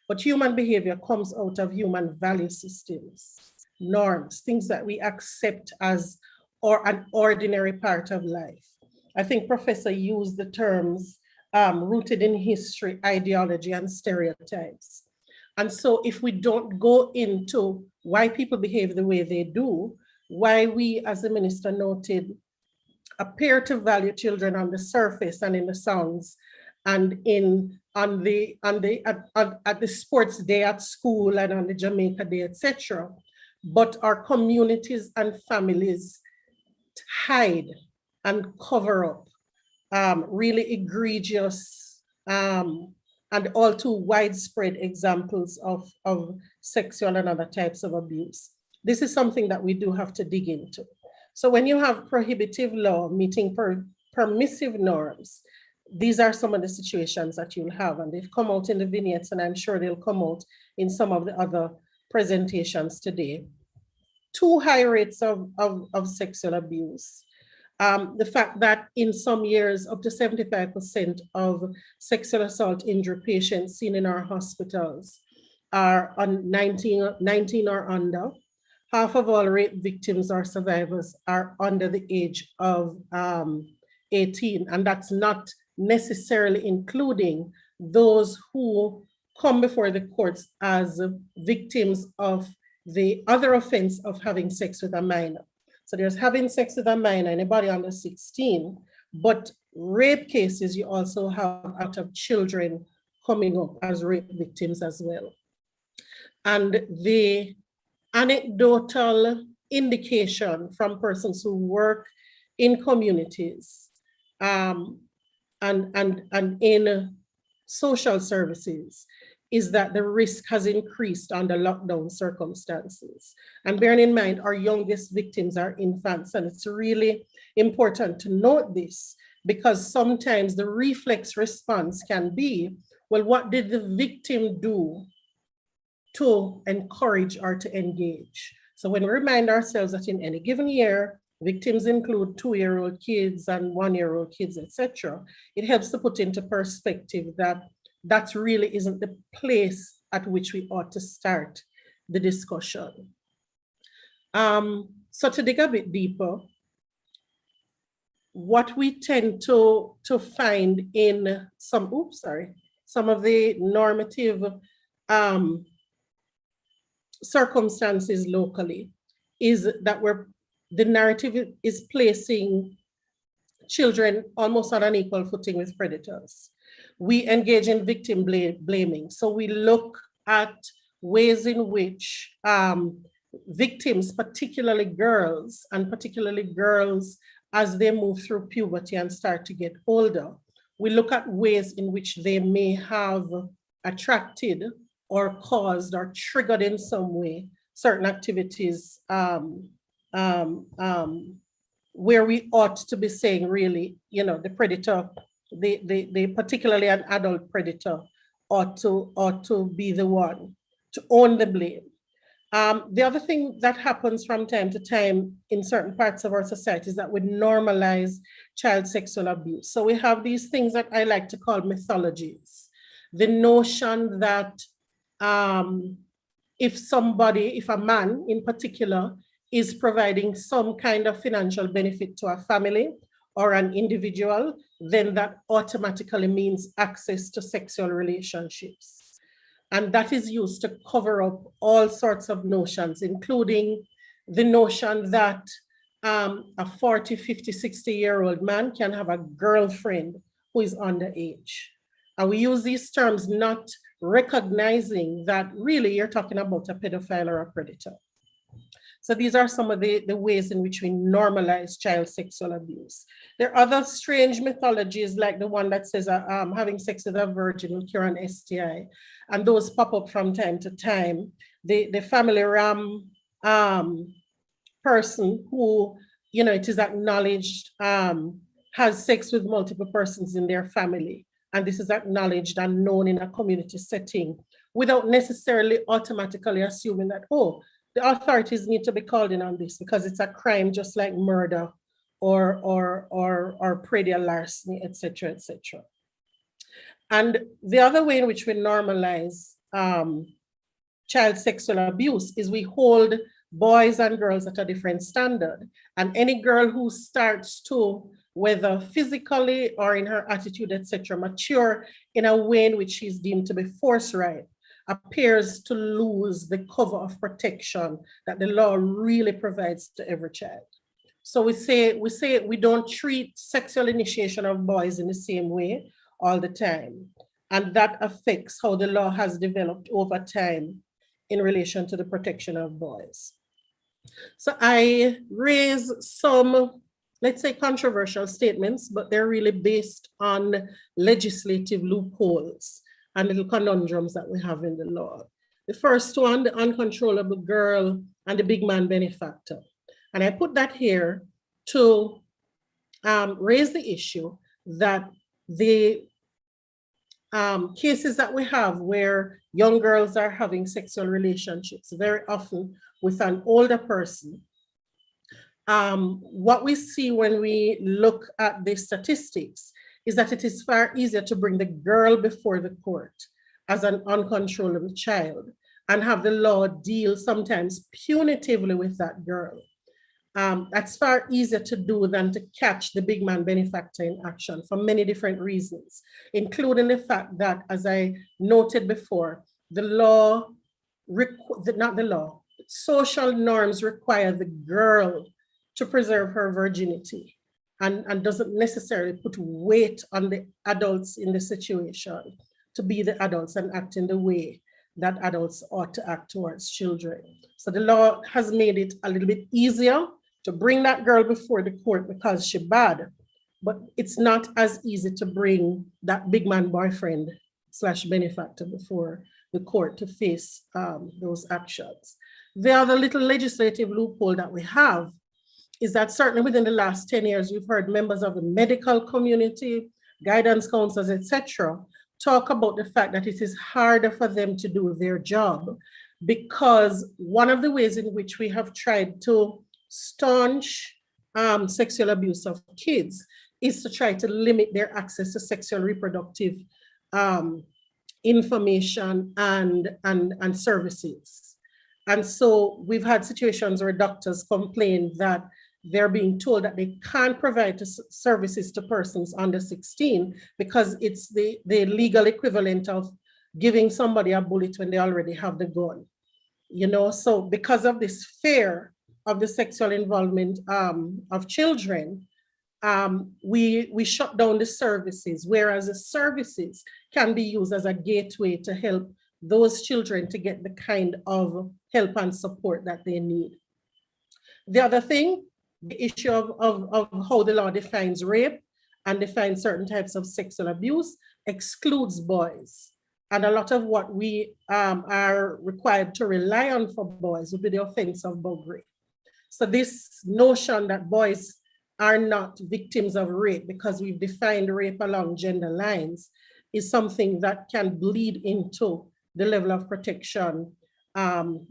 but human behavior comes out of human value systems, norms, things that we accept as an ordinary part of life. I think Professor used the terms rooted in history, ideology, and stereotypes. And so if we don't go into why people behave the way they do, why we, as the minister noted, appear to value children on the surface and in the songs and at the sports day at school and on the Jamaica Day, etc. But our communities and families hide and cover up really egregious and all too widespread examples of sexual and other types of abuse. This is something that we do have to dig into. So when you have prohibitive law meeting permissive norms, these are some of the situations that you'll have, and they've come out in the vignettes, and I'm sure they'll come out in some of the other presentations today. Too high rates of sexual abuse. The fact that in some years, up to 75% of sexual assault injury patients seen in our hospitals are on 19 or under. Half of all rape victims or survivors are under the age of 18, and that's not necessarily including those who come before the courts as victims of the other offense of having sex with a minor. So there's having sex with a minor, anybody under 16, but rape cases you also have out of children coming up as rape victims as well. And the anecdotal indication from persons who work in communities and in social services is that the risk has increased under lockdown circumstances. And bearing in mind, our youngest victims are infants, and it's really important to note this because sometimes the reflex response can be, well, what did the victim do to encourage or to engage? So when we remind ourselves that in any given year, victims include 2-year-old kids and 1-year-old kids, etc., it helps to put into perspective that that really isn't the place at which we ought to start the discussion. So to dig a bit deeper, what we tend to find in some of the normative circumstances locally is that the narrative is placing children almost on an equal footing with predators. We engage in victim blaming. So we look at ways in which victims, particularly girls, as they move through puberty and start to get older, we look at ways in which they may have attracted or caused or triggered in some way certain activities where we ought to be saying, really, the predator, the particularly an adult predator, ought to be the one to own the blame. The other thing that happens from time to time in certain parts of our society is that we normalize child sexual abuse. So we have these things that I like to call mythologies. The notion that if a man in particular is providing some kind of financial benefit to a family or an individual, then that automatically means access to sexual relationships. And that is used to cover up all sorts of notions, including the notion that a 40, 50, 60-year-old man can have a girlfriend who is underage. And we use these terms not recognizing that really you're talking about a pedophile or a predator. So these are some of the ways in which we normalize child sexual abuse. There are other strange mythologies like the one that says having sex with a virgin will cure an STI. And those pop up from time to time. The family ram person who, it is acknowledged has sex with multiple persons in their family. And this is acknowledged and known in a community setting without necessarily automatically assuming that, oh, the authorities need to be called in on this because it's a crime just like murder or predial larceny, etc., etc. And the other way in which we normalize child sexual abuse is we hold boys and girls at a different standard. And any girl who starts to, whether physically or in her attitude, etc., mature in a way in which she's deemed to be forthright, appears to lose the cover of protection that the law really provides to every child. So we say we don't treat sexual initiation of boys in the same way all the time. And that affects how the law has developed over time in relation to the protection of boys. So I raise some, let's say, controversial statements, but they're really based on legislative loopholes and little conundrums that we have in the law. The first one, the uncontrollable girl and the big man benefactor. And I put that here to raise the issue that the cases that we have where young girls are having sexual relationships, very often with an older person, what we see when we look at the statistics is that it is far easier to bring the girl before the court as an uncontrollable child and have the law deal sometimes punitively with that girl. That's far easier to do than to catch the big man benefactor in action for many different reasons, including the fact that, as I noted before, social norms require the girl to preserve her virginity and doesn't necessarily put weight on the adults in the situation to be the adults and act in the way that adults ought to act towards children. So the law has made it a little bit easier to bring that girl before the court because she's bad, but it's not as easy to bring that big man boyfriend / benefactor before the court to face those actions. The other little legislative loophole that we have is that certainly within the last 10 years, we've heard members of the medical community, guidance counselors, etc., talk about the fact that it is harder for them to do their job because one of the ways in which we have tried to staunch sexual abuse of kids is to try to limit their access to sexual reproductive information and services. And so we've had situations where doctors complain that they're being told that they can't provide services to persons under 16 because it's the legal equivalent of giving somebody a bullet when they already have the gun. You know, so because of this fear of the sexual involvement of children, we shut down the services, whereas the services can be used as a gateway to help those children to get the kind of help and support that they need. The other thing, the issue of how the law defines rape and defines certain types of sexual abuse excludes boys. And a lot of what we are required to rely on for boys would be the offense of buggery. So this notion that boys are not victims of rape because we've defined rape along gender lines is something that can bleed into the level of protection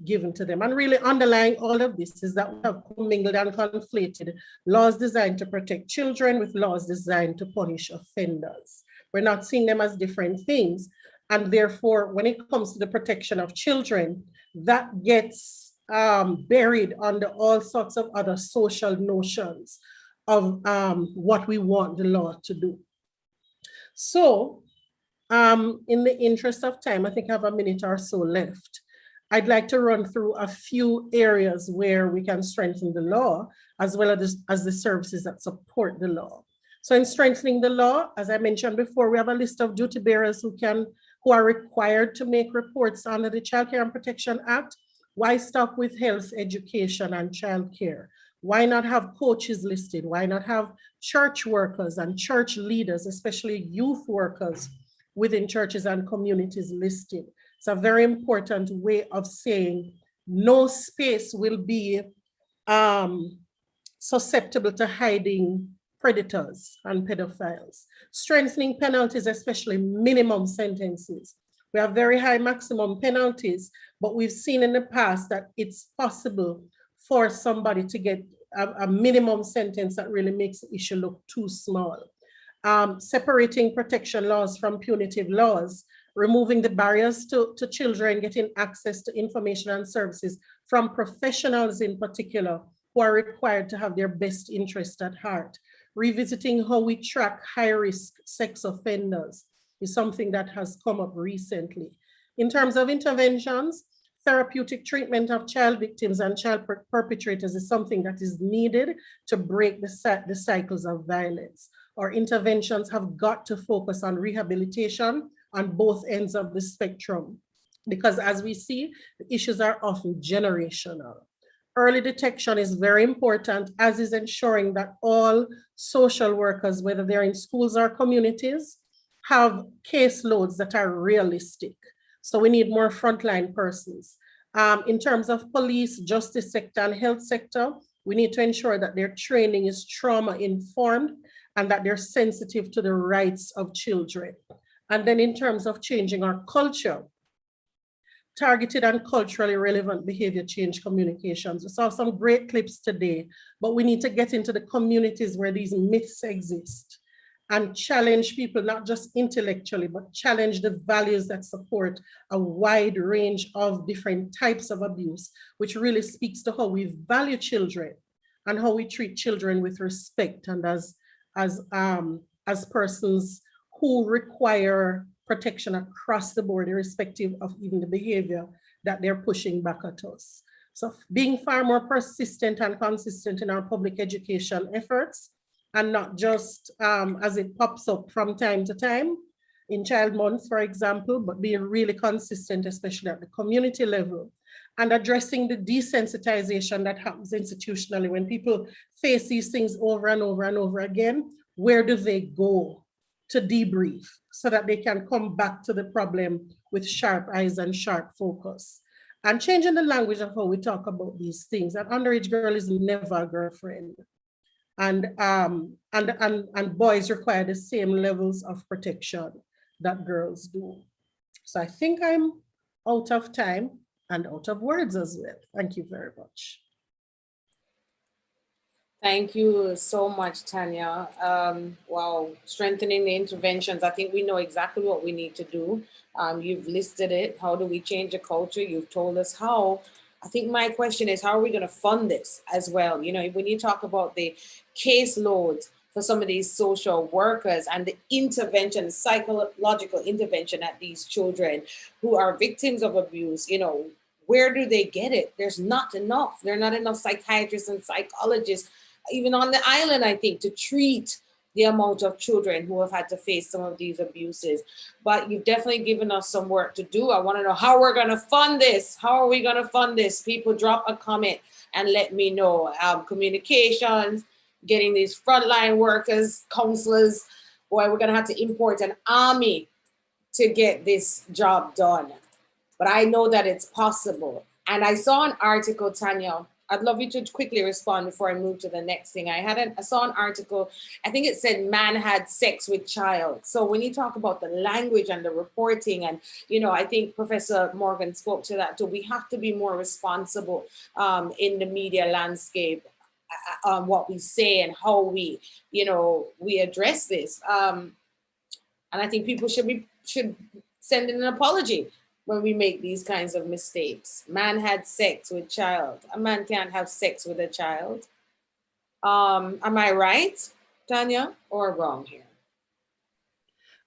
given to them. And really underlying all of this is that we have commingled and conflated laws designed to protect children with laws designed to punish offenders. We're not seeing them as different things. And therefore, when it comes to the protection of children, that gets buried under all sorts of other social notions of what we want the law to do. So in the interest of time, I think I have a minute or so left. I'd like to run through a few areas where we can strengthen the law, as well as the services that support the law. So in strengthening the law, as I mentioned before, we have a list of duty bearers who are required to make reports under the Child Care and Protection Act. Why stop with health, education, and childcare? Why not have coaches listed? Why not have church workers and church leaders, especially youth workers within churches and communities listed? It's a very important way of saying no space will be susceptible to hiding predators and pedophiles. Strengthening penalties, especially minimum sentences. We have very high maximum penalties, but we've seen in the past that it's possible for somebody to get a minimum sentence that really makes the issue look too small. Separating protection laws from punitive laws, removing the barriers to children getting access to information and services from professionals in particular who are required to have their best interest at heart. Revisiting how we track high-risk sex offenders is something that has come up recently. In terms of interventions, therapeutic treatment of child victims and child perpetrators is something that is needed to break the cycles of violence. Our interventions have got to focus on rehabilitation on both ends of the spectrum, because as we see, the issues are often generational. Early detection is very important, as is ensuring that all social workers, whether they're in schools or communities, have caseloads that are realistic. So we need more frontline persons. In terms of police, justice sector, and health sector, we need to ensure that their training is trauma-informed and that they're sensitive to the rights of children. And then in terms of changing our culture, targeted and culturally relevant behavior change communications. We saw some great clips today, but we need to get into the communities where these myths exist and challenge people, not just intellectually, but challenge the values that support a wide range of different types of abuse, which really speaks to how we value children and how we treat children with respect and as persons who require protection across the board, irrespective of even the behavior that they're pushing back at us. So being far more persistent and consistent in our public education efforts, and not just as it pops up from time to time in Child Month, for example, but being really consistent, especially at the community level, and addressing the desensitization that happens institutionally when people face these things over and over and over again. Where do they go to debrief so that they can come back to the problem with sharp eyes and sharp focus? And changing the language of how we talk about these things. An underage girl is never a girlfriend. And boys require the same levels of protection that girls do. So I think I'm out of time and out of words as well. Thank you very much. Thank you so much, Tanya. Wow, strengthening the interventions. I think we know exactly what we need to do. You've listed it. How do we change the culture? You've told us how. I think my question is, how are we going to fund this as well? You know, when you talk about the caseloads for some of these social workers and the intervention, psychological intervention at these children who are victims of abuse, you know, where do they get it? There's not enough. There are not enough psychiatrists and psychologists, even on the island, I think, to treat the amount of children who have had to face some of these abuses. But you've definitely given us some work to do. I want to know how we're going to fund this. How are we going to fund this? People, drop a comment and let me know. Communications, getting these frontline workers, counselors. Boy, we're going to have to import an army to get this job done. But I know that it's possible. And I saw an article, Tanya, I'd love you to quickly respond before I move to the next thing. I saw an article, I think it said man had sex with child. So when you talk about the language and the reporting, and, you know, I think Professor Morgan spoke to that too. We have to be more responsible in the media landscape on what we say and how we, you know, we address this. And I think people should send in an apology when we make these kinds of mistakes. Man had sex with child. A man can't have sex with a child. Am I right, Tanya, or wrong here?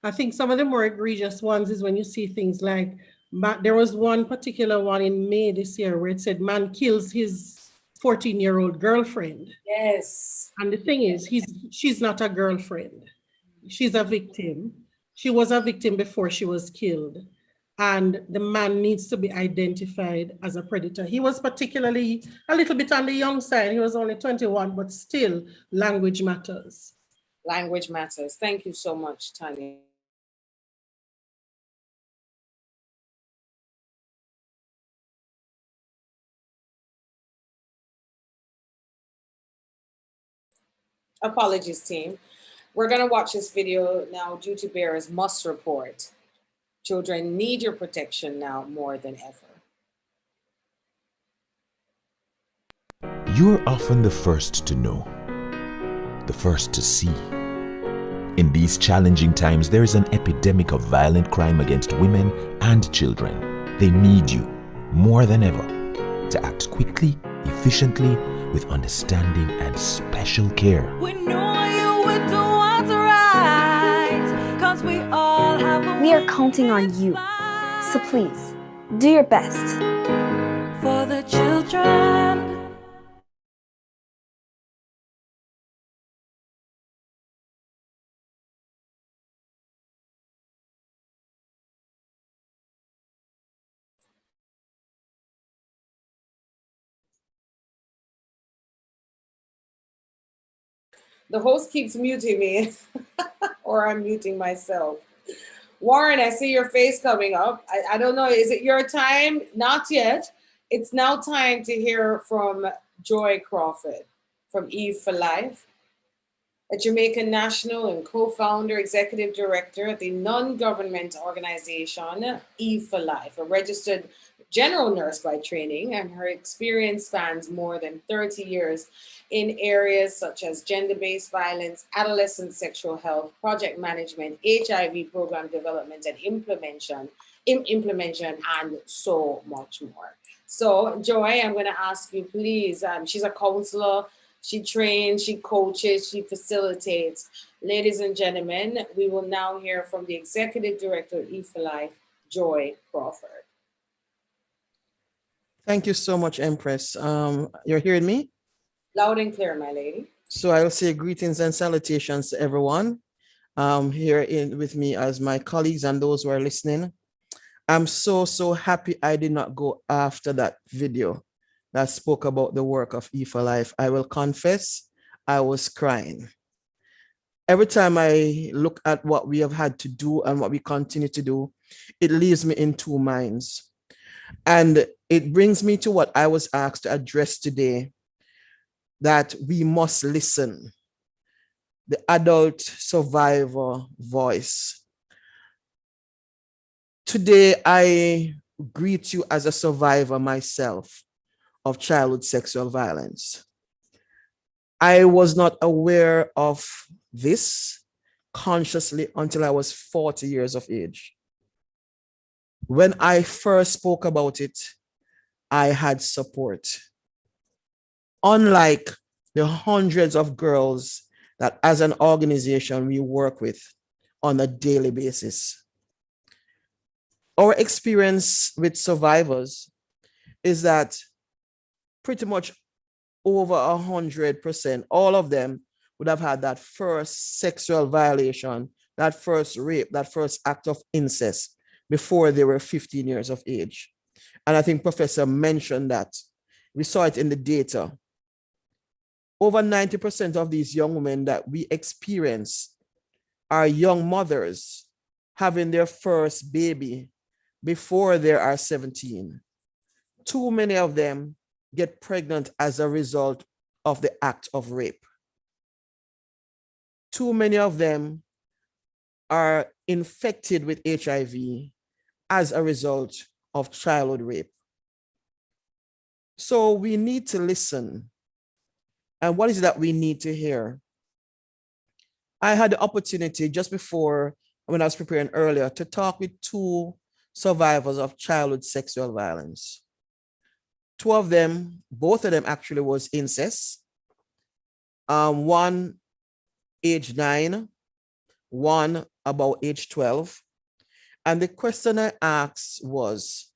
I think some of the more egregious ones is when you see things like, there was one particular one in May this year where it said man kills his 14-year-old girlfriend. Yes. And the thing is, she's not a girlfriend. She's a victim. She was a victim before she was killed. And the man needs to be identified as a predator. He was particularly a little bit on the young side. He was only 21, but still, language matters. Language matters. Thank you so much, Tanya. Apologies, team. We're going to watch this video now. Duty bearers must report. Children need your protection now more than ever. You're often the first to know, the first to see. In these challenging times, there is an epidemic of violent crime against women and children. They need you more than ever to act quickly, efficiently, with understanding and special care. We know you would do what's right, 'cause we all have a We are counting on you. So please, do your best. For the children. The host keeps muting me, or I'm muting myself. Warren, I see your face coming up. I don't know, is it your time? Not yet. It's now time to hear from Joy Crawford from Eve for Life, a Jamaican national and co-founder, executive director at the non-government organization Eve for Life, a registered general nurse by training, and her experience spans more than 30 years in areas such as gender-based violence, adolescent sexual health, project management, HIV program development and implementation, and so much more. So Joy, I'm gonna ask you, please, she's a counselor, she trains, she coaches, she facilitates. Ladies and gentlemen, we will now hear from the executive director of Eve for Life, Joy Crawford. Thank you so much, Empress. You're hearing me? Loud and clear, my lady. So I'll say greetings and salutations to everyone here with me as my colleagues and those who are listening. I'm so happy I did not go after that video that spoke about the work of Eve for Life. I will confess, I was crying. Every time I look at what we have had to do and what we continue to do, it leaves me in two minds. And it brings me to what I was asked to address today, that we must listen, the adult survivor voice. Today, I greet you as a survivor myself of childhood sexual violence. I was not aware of this consciously until I was 40 years of age. When I first spoke about it, I had support. Unlike the hundreds of girls that as an organization we work with on a daily basis. Our experience with survivors is that pretty much over 100%, all of them would have had that first sexual violation, that first rape, that first act of incest before they were 15 years of age. And I think Professor mentioned that. We saw it in the data. Over 90% of these young women that we experience are young mothers having their first baby before they are 17. Too many of them get pregnant as a result of the act of rape. Too many of them are infected with HIV as a result of childhood rape. So we need to listen. And what is it that we need to hear? I had the opportunity just before, when I was preparing earlier, to talk with two survivors of childhood sexual violence. Two of them, both of them actually was incest. One age 9, one about age 12. And the question I asked was,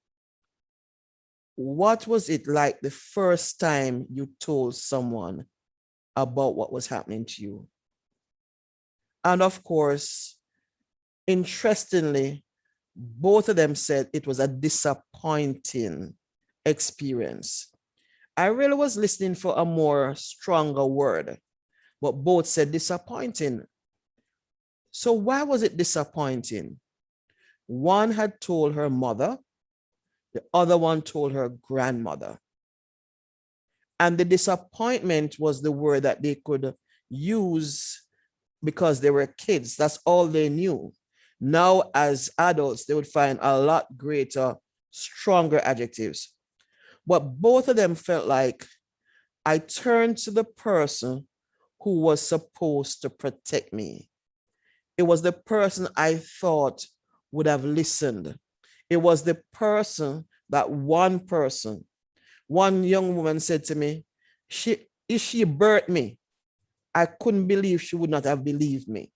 what was it like the first time you told someone about what was happening to you? And of course, interestingly, both of them said it was a disappointing experience. I really was listening for a more stronger word, but both said disappointing. So why was it disappointing? One had told her mother, the other one told her grandmother. And the disappointment was the word that they could use because they were kids. That's all they knew. Now, as adults, they would find a lot greater, stronger adjectives. But both of them felt like I turned to the person who was supposed to protect me. It was the person I thought would have listened. It was the person that one young woman said to me, if she birthed me, I couldn't believe she would not have believed me.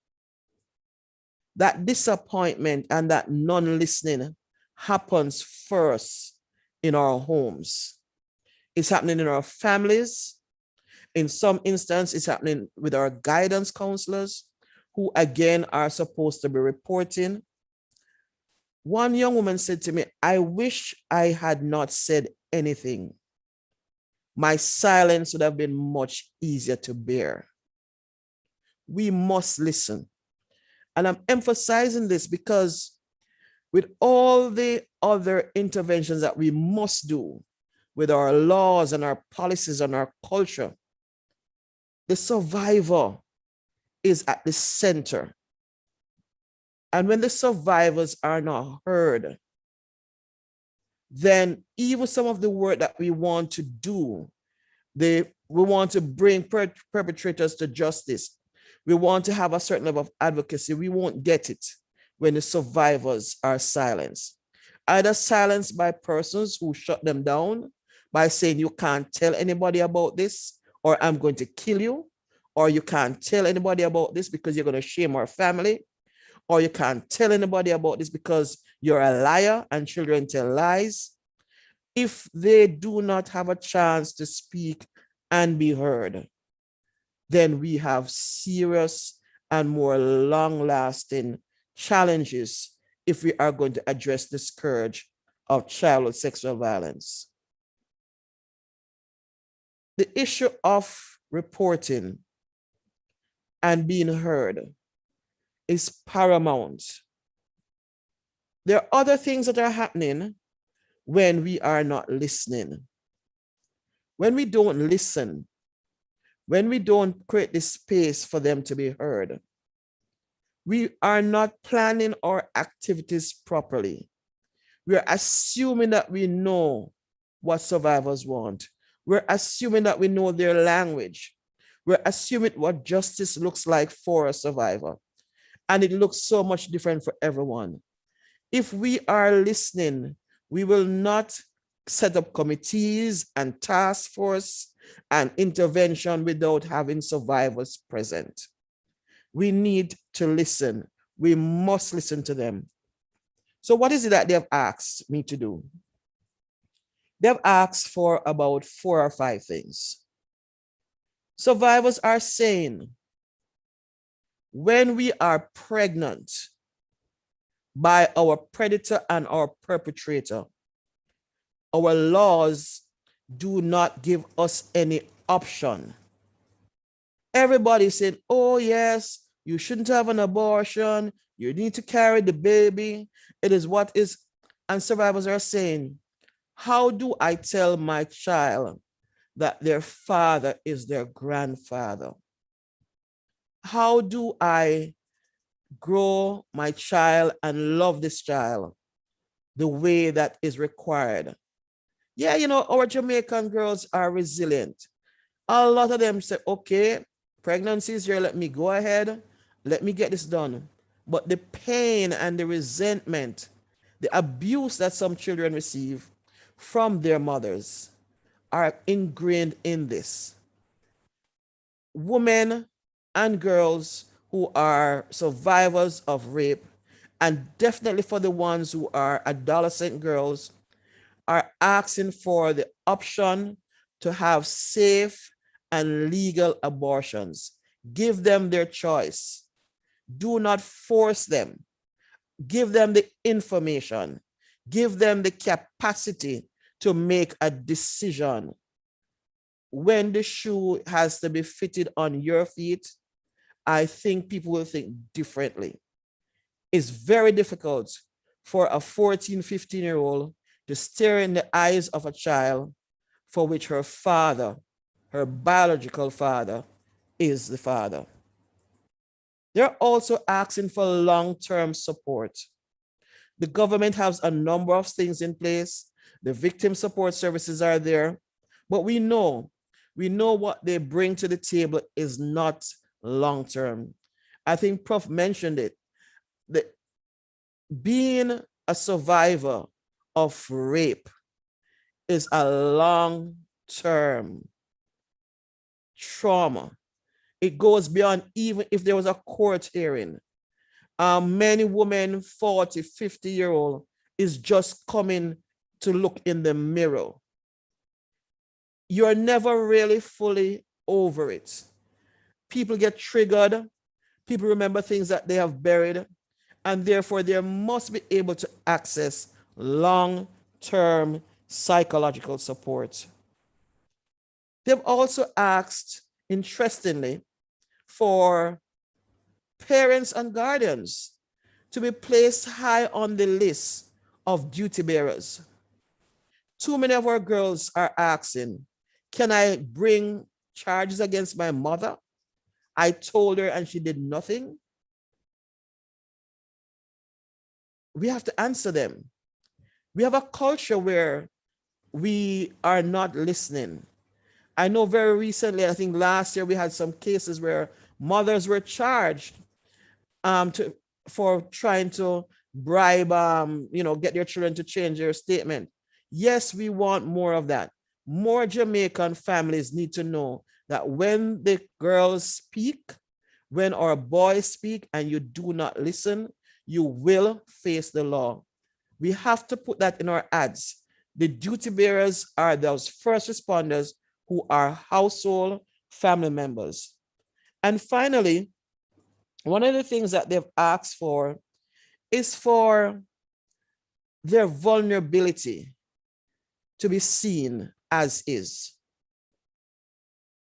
That disappointment and that non-listening happens first in our homes. It's happening in our families. In some instances, it's happening with our guidance counselors, who again are supposed to be reporting. One young woman said to me, I wish I had not said anything. My silence would have been much easier to bear. We must listen. And I'm emphasizing this because with all the other interventions that we must do with our laws and our policies and our culture, the survivor is at the center. And when the survivors are not heard, then even some of the work that we want to do, we want to bring perpetrators to justice. We want to have a certain level of advocacy. We won't get it when the survivors are silenced. Either silenced by persons who shut them down by saying you can't tell anybody about this, or I'm going to kill you, or you can't tell anybody about this because you're going to shame our family, or you can't tell anybody about this because you're a liar and children tell lies. If they do not have a chance to speak and be heard, then we have serious and more long-lasting challenges if we are going to address the scourge of childhood sexual violence. The issue of reporting and being heard is paramount. There are other things that are happening when we are not listening. When we don't listen, when we don't create the space for them to be heard, we are not planning our activities properly. We are assuming that we know what survivors want. We're assuming that we know their language. We're assuming what justice looks like for a survivor. And it looks so much different for everyone. If we are listening, we will not set up committees and task force and intervention without having survivors present. We need to listen. We must listen to them. So what is it that they have asked me to do? They've asked for about 4 or 5 things. Survivors are saying, when we are pregnant by our predator and our perpetrator, our laws do not give us any option. Everybody said, oh yes, you shouldn't have an abortion. You need to carry the baby. It is what is. And survivors are saying, how do I tell my child that their father is their grandfather? How do I grow my child and love this child the way that is required? Yeah, you know, our Jamaican girls are resilient. A lot of them say, okay, pregnancy is here, let me go ahead, let me get this done. But the pain and the resentment, the abuse that some children receive from their mothers are ingrained in this. Women and girls who are survivors of rape, and definitely for the ones who are adolescent girls, are asking for the option to have safe and legal abortions. Give them their choice. Do not force them. Give them the information. Give them the capacity to make a decision. When the shoe has to be fitted on your feet, I think people will think differently. It's very difficult for a 14, 15-year-old to stare in the eyes of a child for which her father, her biological father, is the father. They're also asking for long-term support. The government has a number of things in place. The victim support services are there, but we know what they bring to the table is not long-term. I think Prof mentioned it, that being a survivor of rape is a long-term trauma. It goes beyond even if there was a court hearing. Many women, 40, 50-year-old, is just coming to look in the mirror. You're never really fully over it. People get triggered. People remember things that they have buried, and therefore they must be able to access long-term psychological support. They've also asked, interestingly, for parents and guardians to be placed high on the list of duty bearers. Too many of our girls are asking, can I bring charges against my mother? I told her and she did nothing. We have to answer them. We have a culture where we are not listening. I know very recently, I think last year, we had some cases where mothers were charged for trying to bribe, get their children to change their statement. Yes, we want more of that. More Jamaican families need to know that when the girls speak, when our boys speak, and you do not listen, you will face the law. We have to put that in our ads. The duty bearers are those first responders who are household family members. And finally, one of the things that they've asked for is for their vulnerability to be seen as is.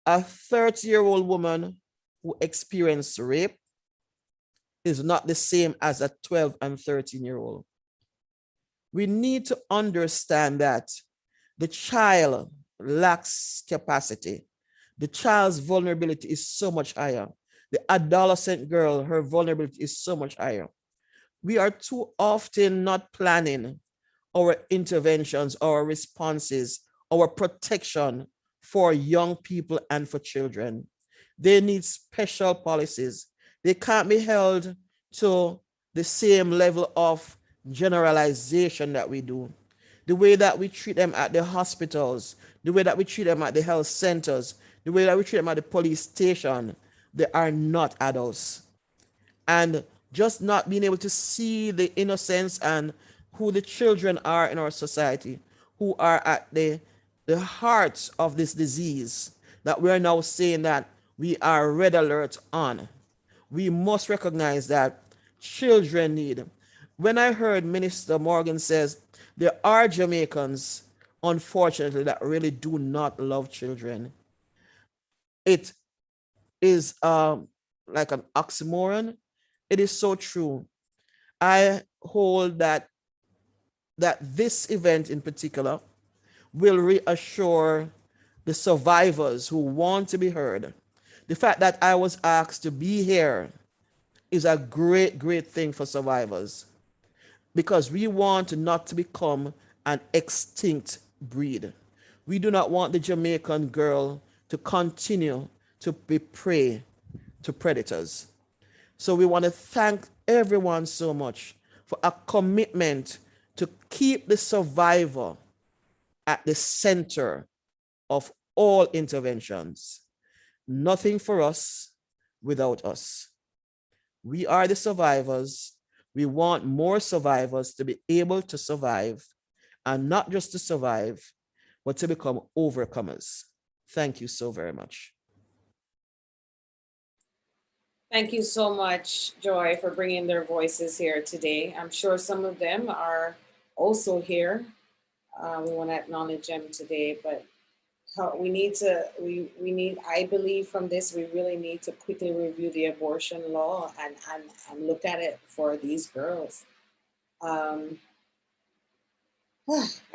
A 30-year-old woman who experienced rape is not the same as a 12 and 13-year-old. We need to understand that the child lacks capacity. The child's vulnerability is so much higher. The adolescent girl, her vulnerability is so much higher. We are too often not planning our interventions, our responses, our protection for young people and for children. They need special policies. They can't be held to the same level of generalization that we do. the way that we treat them at the hospitals, the way that we treat them at the health centers, the way that we treat them at the police station, they are not adults. And just not being able to see the innocence and who the children are in our society, who are at the heart of this disease, that we are now saying that we are red alert on. We must recognize that children need. When I heard Minister Morgan says there are Jamaicans, unfortunately, that really do not love children, it is like an oxymoron. It is so true. I hold that this event in particular will reassure the survivors who want to be heard. The fact that I was asked to be here is a great, great thing for survivors, because we want not to become an extinct breed. We do not want the Jamaican girl to continue to be prey to predators. So we want to thank everyone so much for a commitment to keep the survivor at the center of all interventions. Nothing for us without us. We are the survivors. We want more survivors to be able to survive, and not just to survive, but to become overcomers. Thank you so very much. Thank you so much, Joy, for bringing their voices here today. I'm sure some of them are also here. We want to acknowledge them today, but we need, I believe from this, we really need to quickly review the abortion law and look at it for these girls. I'm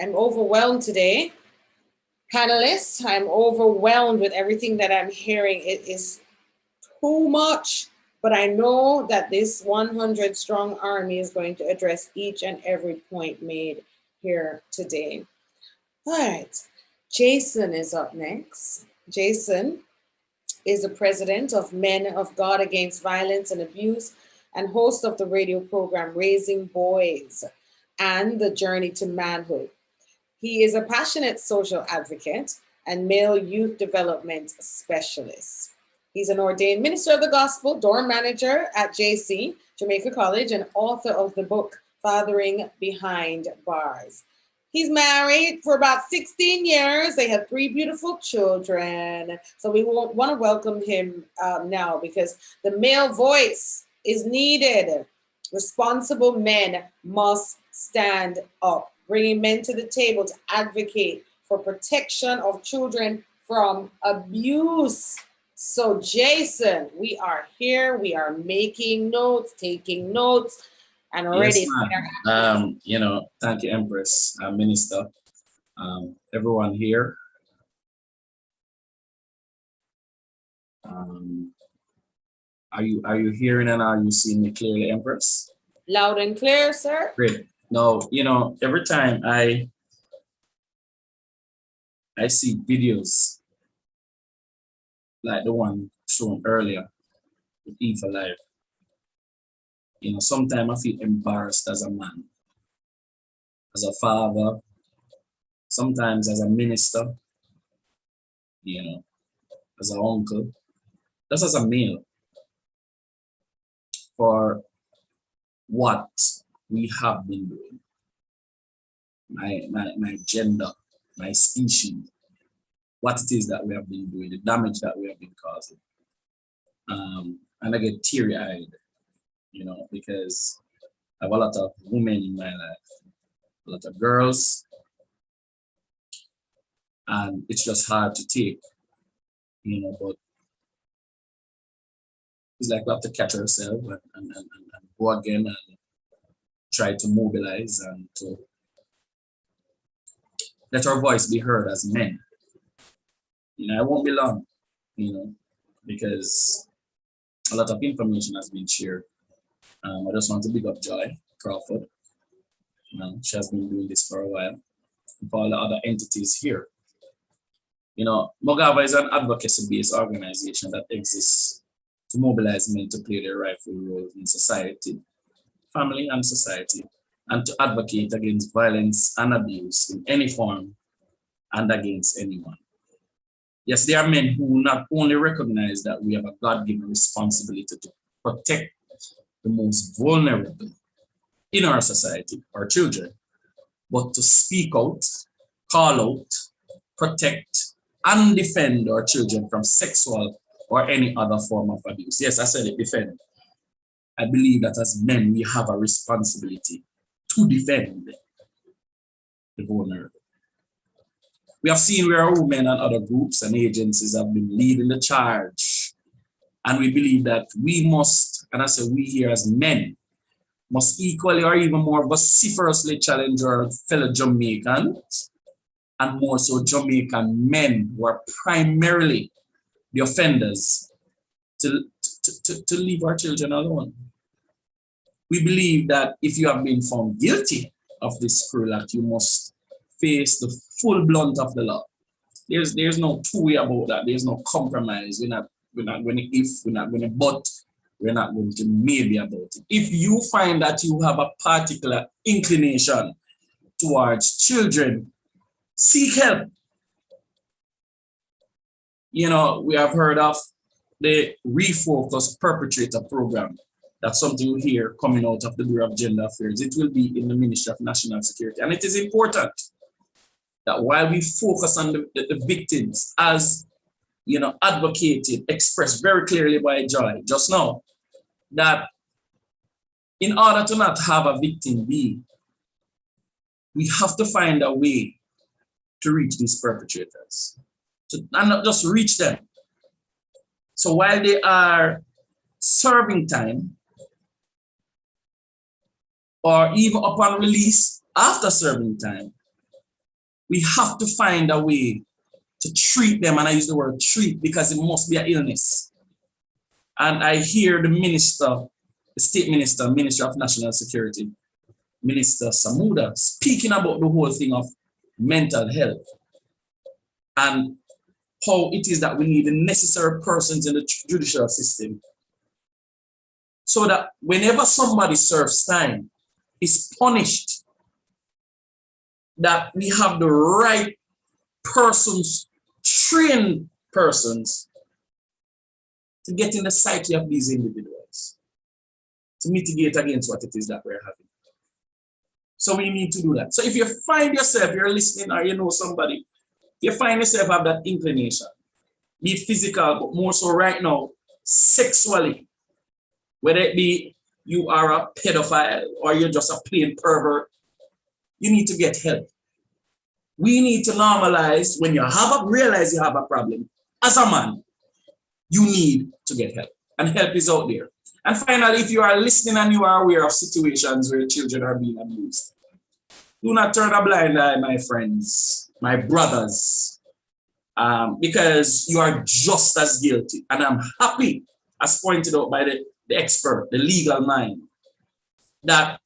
overwhelmed today. Panelists, I'm overwhelmed with everything that I'm hearing. It is too much, but I know that this 100 strong army is going to address each and every point made here today. All right, Jason is up next. Jason is the president of Men of God Against Violence and Abuse and host of the radio program Raising Boys and the Journey to Manhood. He is a passionate social advocate and male youth development specialist. He's an ordained minister of the gospel, dorm manager at JC, Jamaica College, and author of the book, Fathering Behind Bars. He's married for about 16 years. They have 3 beautiful children. So we want to welcome him now, because the male voice is needed. Responsible men must stand up, bringing men to the table to advocate for protection of children from abuse. So Jason, we are here, we are making notes, taking notes, and already. Yes, thank you, Empress, Minister, everyone here. Are you hearing and are you seeing me clearly, Empress? Loud and clear, sir. Great. No, every time I see videos like the one shown earlier with Eve Alive, sometimes I feel embarrassed as a man, as a father, sometimes as a minister, as an uncle, just as a male, for what we have been doing. My gender, my species, what it is that we have been doing, the damage that we have been causing. And I get teary-eyed, because I have a lot of women in my life, a lot of girls, and it's just hard to take, but it's like we have to catch ourselves and go again and try to mobilize and to let our voice be heard as men. I won't be long, because a lot of information has been shared. I just want to big up Joy Crawford. She has been doing this for a while, and for all the other entities here. Mogava is an advocacy-based organization that exists to mobilize men to play their rightful roles in society, family and society, and to advocate against violence and abuse in any form and against anyone. Yes, there are men who not only recognize that we have a God-given responsibility to protect the most vulnerable in our society, our children, but to speak out, call out, protect, and defend our children from sexual or any other form of abuse. Yes, I said it, defend. I believe that as men, we have a responsibility to defend the vulnerable. We have seen where women and other groups and agencies have been leading the charge. And we believe that we must, and I say we here as men, must equally or even more vociferously challenge our fellow Jamaicans, and more so Jamaican men who are primarily the offenders, to leave our children alone. We believe that if you have been found guilty of this cruel act, you must face the full blunt of the law. There's no two-way about that. There's no compromise. We're not going to if, we're not going to but, we're not going to maybe about it. If you find that you have a particular inclination towards children, seek help. You know, we have heard of the Refocus Perpetrator Program. That's something we hear coming out of the Bureau of Gender Affairs. It will be in the Ministry of National Security. And it is important that while we focus on the victims, as you know, advocated, expressed very clearly by Joy just now, that in order to not have a victim be, we have to find a way to reach these perpetrators, and not just reach them. So while they are serving time, or even upon release after serving time, we have to find a way to treat them, and I use the word treat because it must be an illness. And I hear the minister, the state minister, Minister of National Security, Minister Samuda, speaking about the whole thing of mental health and how it is that we need the necessary persons in the judicial system so that whenever somebody serves time, is punished, that we have the right persons, trained persons, to get in the psyche of these individuals, to mitigate against what it is that we're having. So we need to do that. So if you find yourself, you're listening or you know somebody, you find yourself have that inclination, be it physical, but more so right now, sexually, whether it be you are a pedophile or you're just a plain pervert, you need to get help. We need to normalize when you realize you have a problem. As a man, you need to get help, and help is out there. And finally, if you are listening and you are aware of situations where children are being abused, do not turn a blind eye, my friends, my brothers, because you are just as guilty. And I'm happy, as pointed out by the expert, the legal mind, that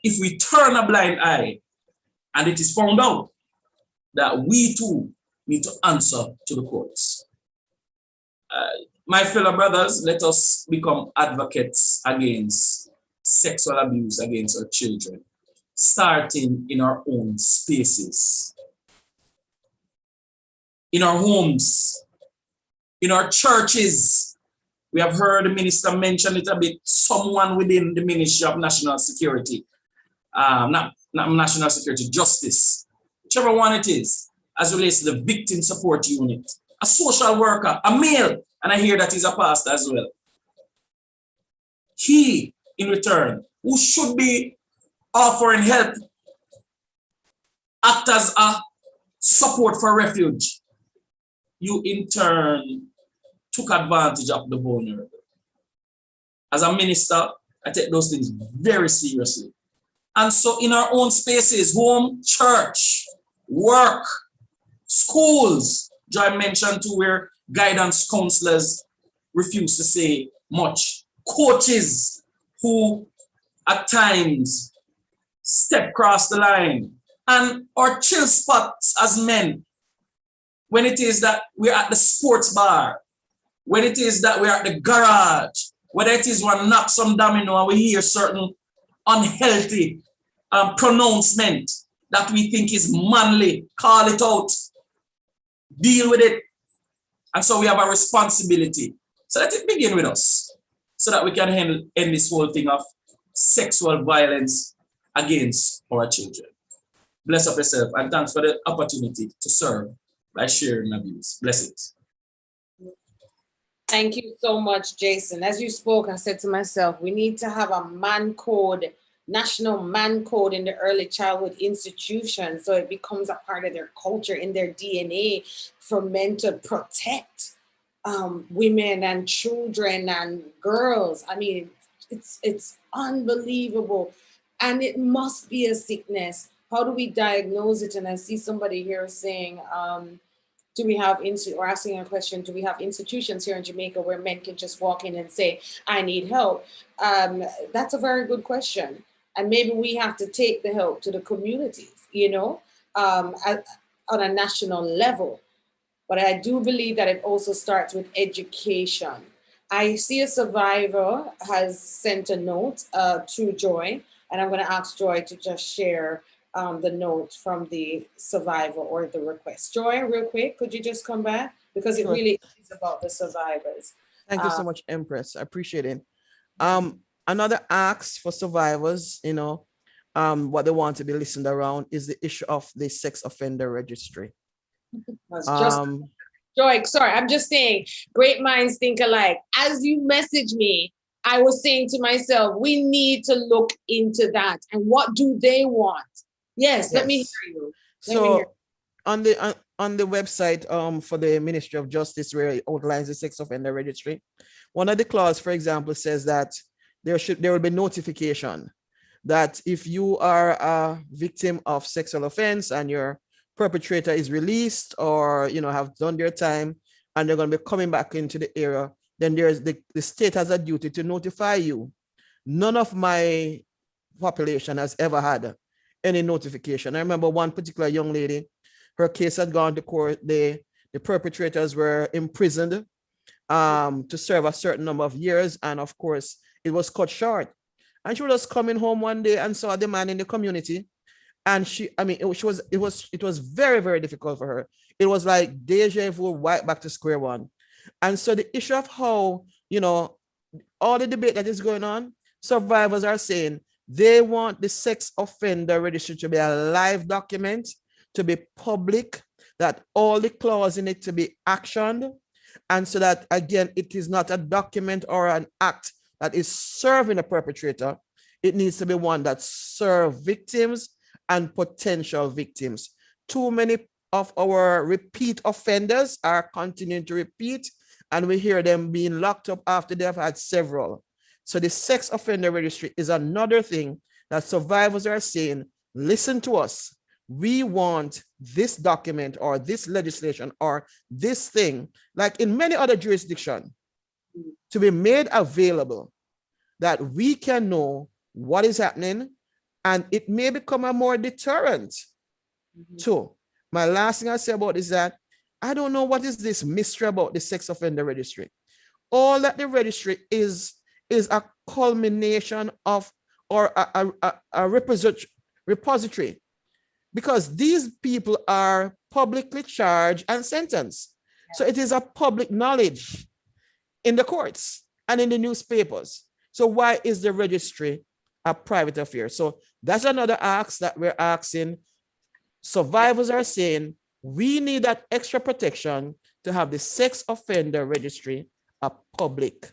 if we turn a blind eye and it is found out, that we too need to answer to the courts. My fellow brothers, let us become advocates against sexual abuse against our children, starting in our own spaces, in our homes, in our churches. We have heard the minister mention it a bit, someone within the Ministry of National Security, not National Security, Justice, whichever one it is, as relates to the Victim Support Unit, a social worker, a male, and I hear that he's a pastor as well. He, in return, who should be offering help, act as a support for refuge, you in turn took advantage of the vulnerable. As a minister, I take those things very seriously. And so in our own spaces, home, church, work, schools, Joy mentioned too, where guidance counselors refuse to say much, coaches who at times step across the line, and our chill spots as men, when it is that we're at the sports bar, when it is that we're at the garage, whether it is one knock some domino and we hear certain unhealthy pronouncement that we think is manly. Call it out. Deal with it. And so we have a responsibility. So let it begin with us so that we can end this whole thing of sexual violence against our children. Bless up yourself and thanks for the opportunity to serve by sharing abuse. Blessings. Thank you so much, Jason. As you spoke, I said to myself, we need to have a man code, national man code in the early childhood institution, so it becomes a part of their culture, in their DNA, for men to protect women and children and girls. I mean, it's unbelievable. And it must be a sickness. How do we diagnose it? And I see somebody here saying, do we have, or asking a question, do we have institutions here in Jamaica where men can just walk in and say, I need help? That's a very good question. And maybe we have to take the help to the communities, you know, on a national level. But I do believe that it also starts with education. I see a survivor has sent a note to Joy, and I'm going to ask Joy to just share the note from the survivor or the request. Joy, real quick, could you just come back? Because it really is about the survivors. Thank you so much, Empress. I appreciate it. Another ask for survivors, you know, what they want to be listened around is the issue of the sex offender registry. Joy, sorry, I'm just saying, great minds think alike. As you message me, I was saying to myself, we need to look into that. And what do they want? Yes. Let me hear you. On the website for the Ministry of Justice, where it outlines the sex offender registry, one of the clauses, for example, says that there will be notification that if you are a victim of sexual offense and your perpetrator is released or, you know, have done their time and they're going to be coming back into the area, then there's the state has a duty to notify you. None of my population has ever had any notification. I remember one particular young lady, her case had gone to court. The perpetrators were imprisoned to serve a certain number of years. And of course, it was cut short. And she was coming home one day and saw the man in the community. And it was very, very difficult for her. It was like deja vu, right back to square one. And so the issue of how, you know, all the debate that is going on, survivors are saying they want the sex offender registry to be a live document, to be public, that all the clauses in it to be actioned. And so that, again, it is not a document or an act that is serving a perpetrator. It needs to be one that serves victims and potential victims. Too many of our repeat offenders are continuing to repeat, and we hear them being locked up after they have had several. So the sex offender registry is another thing that survivors are saying, listen to us. We want this document or this legislation or this thing, like in many other jurisdictions, to be made available that we can know what is happening, and it may become a more deterrent too. My last thing I say about is that I don't know what is this mystery about the sex offender registry. All that the registry is a culmination of, or a repository, because these people are publicly charged and sentenced. So it is a public knowledge in the courts and in the newspapers. So why is the registry a private affair? So that's another ask that we're asking. Survivors are saying we need that extra protection to have the sex offender registry a public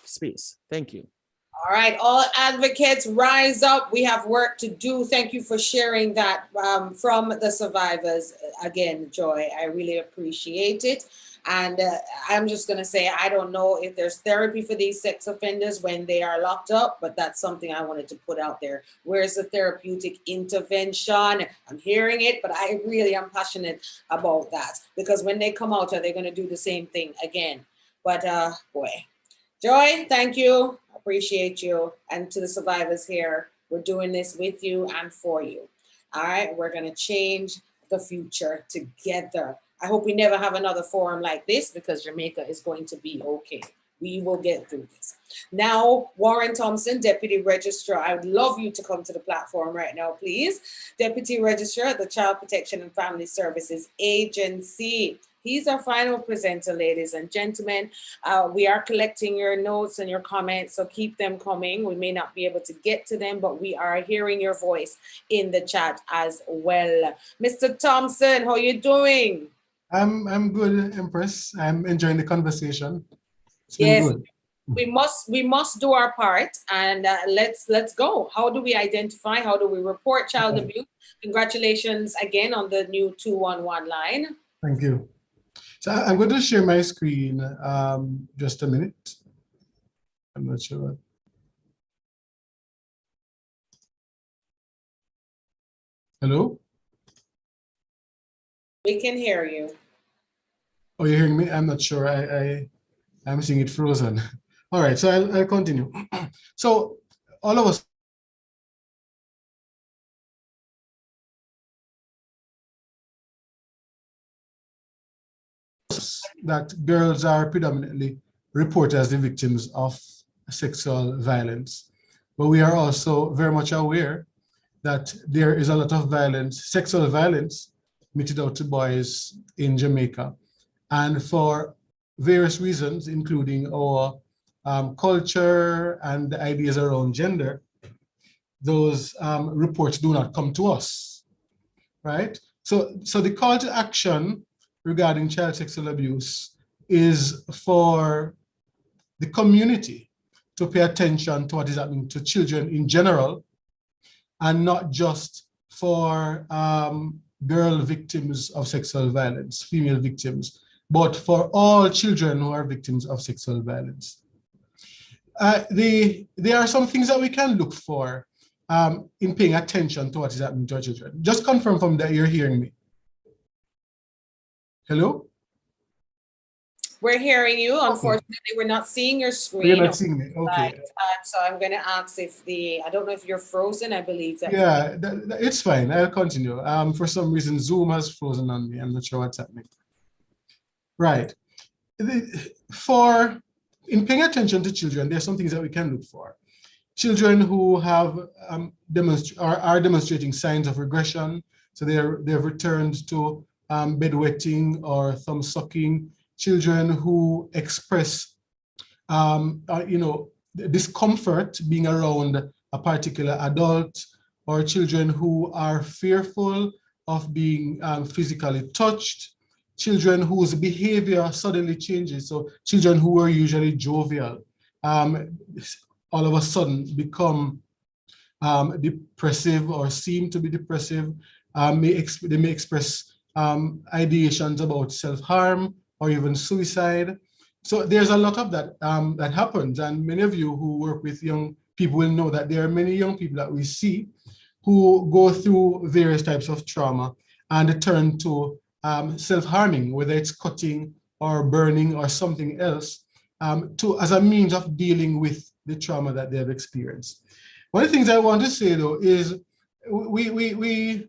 space. Thank you. All right, all advocates, rise up. We have work to do. Thank you for sharing that from the survivors. Again, Joy, I really appreciate it. And I'm just going to say, I don't know if there's therapy for these sex offenders when they are locked up, but that's something I wanted to put out there. Where's the therapeutic intervention? I'm hearing it, but I really am passionate about that, because when they come out, are they going to do the same thing again? But boy, Joy, thank you. Appreciate you. And to the survivors here, we're doing this with you and for you. All right, we're going to change the future together. I hope we never have another forum like this, because Jamaica is going to be okay. We will get through this. Now, Warren Thompson, Deputy Registrar, I would love you to come to the platform right now, please. Deputy Registrar at the Child Protection and Family Services Agency. He's our final presenter, ladies and gentlemen. We are collecting your notes and your comments, so keep them coming. We may not be able to get to them, but we are hearing your voice in the chat as well. Mr. Thompson, how are you doing? I'm good, Empress. I'm enjoying the conversation. It's been Yes, good. we must do our part, and let's go. How do we identify? How do we report child abuse? Congratulations again on the new 211 line. Thank you. So I'm going to share my screen just a minute. I'm not sure. Hello? We can hear you. Oh, you're hearing me? I'm not sure. I'm seeing it frozen. All right, so I'll continue. So all of us that girls are predominantly reported as the victims of sexual violence. But we are also very much aware that there is a lot of violence, sexual violence, meted out to boys in Jamaica. And for various reasons, including our culture and the ideas around gender, those reports do not come to us, right? So the call to action regarding child sexual abuse is for the community to pay attention to what is happening to children in general, and not just for girl victims of sexual violence, female victims, but for all children who are victims of sexual violence. There are some things that we can look for in paying attention to what is happening to our children. Just confirm from that you're hearing me. Hello? We're hearing you. Unfortunately, we're not seeing your screen. You're not seeing me, okay. So I'm going to ask if I don't know if you're frozen. I believe that. Yeah, it's fine. I'll continue. For some reason, Zoom has frozen on me. I'm not sure what's happening. Right. In paying attention to children, there are some things that we can look for. Children who have are demonstrating signs of regression, so they've returned to bedwetting or thumb sucking. Children who express, discomfort being around a particular adult, or children who are fearful of being physically touched. Children whose behavior suddenly changes. So children who are usually jovial, all of a sudden become depressive or seem to be depressive. They may express ideations about self-harm or even suicide. So there's a lot of that that happens. And many of you who work with young people will know that there are many young people that we see who go through various types of trauma and turn to self-harming, whether it's cutting or burning or something else, as a means of dealing with the trauma that they have experienced. One of the things I want to say though is we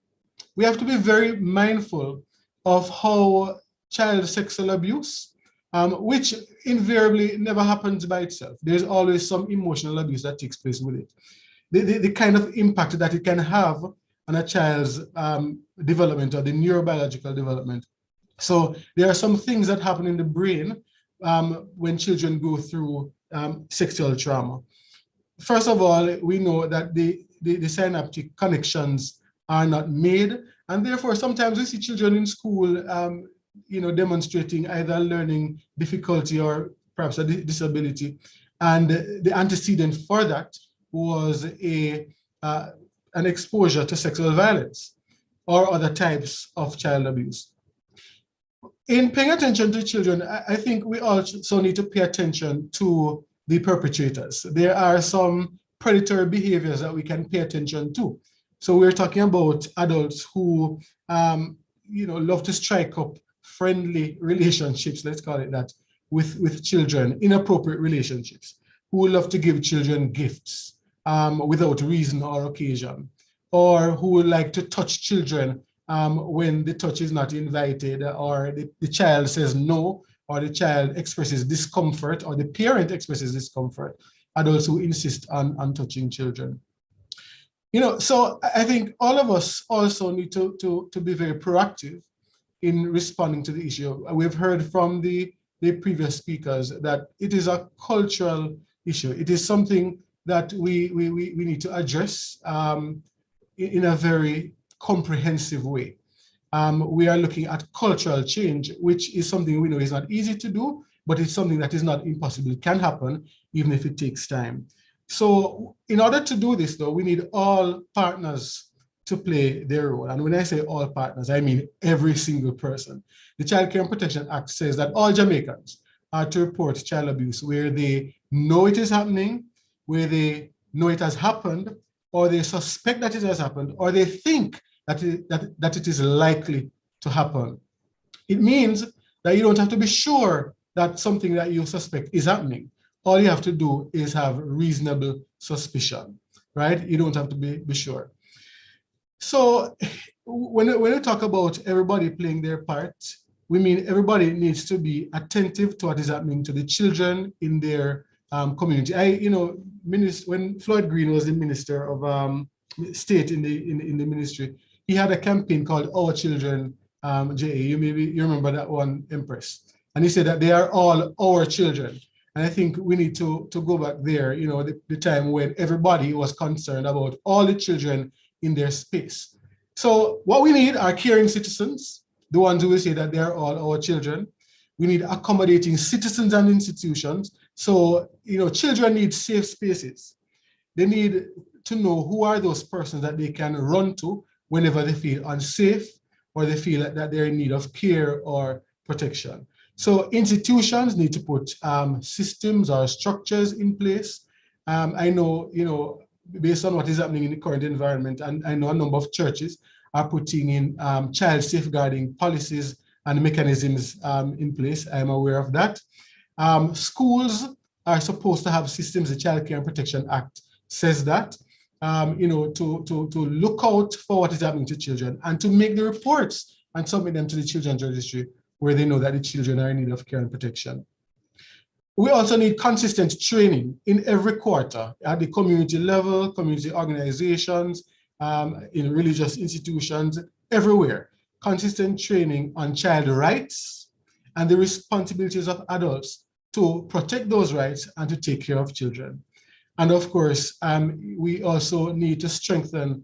have to be very mindful of how child sexual abuse, which invariably never happens by itself. There's always some emotional abuse that takes place with it. The kind of impact that it can have on a child's development or the neurobiological development. So there are some things that happen in the brain when children go through sexual trauma. First of all, we know that the synaptic connections are not made, and therefore sometimes we see children in school demonstrating either learning difficulty or perhaps a disability, and the antecedent for that was an exposure to sexual violence or other types of child abuse. In paying attention to children, I think we also need to pay attention to the perpetrators. There are some predatory behaviors that we can pay attention to. So we're talking about adults who love to strike up friendly relationships, let's call it that, with children, inappropriate relationships, who love to give children gifts without reason or occasion, or who would like to touch children when the touch is not invited, or the child says no, or the child expresses discomfort, or the parent expresses discomfort, adults who insist on touching children. So I think all of us also need to be very proactive in responding to the issue. We've heard from the previous speakers that it is a cultural issue. It is something that we need to address in a very comprehensive way. We are looking at cultural change, which is something we know is not easy to do, but it's something that is not impossible. It can happen, even if it takes time. So in order to do this, though, we need all partners to play their role. And when I say all partners, I mean every single person. The Child Care and Protection Act says that all Jamaicans are to report child abuse where they know it is happening, where they know it has happened, or they suspect that it has happened, or they think that it is likely to happen. It means that you don't have to be sure that something that you suspect is happening. All you have to do is have reasonable suspicion, right? You don't have to be sure. So when we talk about everybody playing their part, we mean everybody needs to be attentive to what is happening to the children in their community. When Floyd Green was the Minister of State in the ministry, he had a campaign called Our Children, JA. You remember that one, Empress. And he said that they are all our children. And I think we need to go back there, the time when everybody was concerned about all the children in their space. So what we need are caring citizens, the ones who will say that they are all our children. We need accommodating citizens and institutions. So, children need safe spaces. They need to know who are those persons that they can run to whenever they feel unsafe or they feel that they're in need of care or protection. So institutions need to put systems or structures in place. I know, based on what is happening in the current environment, and I know a number of churches are putting in child safeguarding policies and mechanisms in place. I'm aware of that. Schools are supposed to have systems. The Child Care and Protection Act says that, to look out for what is happening to children and to make the reports and submit them to the Children's Registry where they know that the children are in need of care and protection. We also need consistent training in every quarter at the community level, community organizations, in religious institutions, everywhere. Consistent training on child rights and the responsibilities of adults to protect those rights and to take care of children. And of course, we also need to strengthen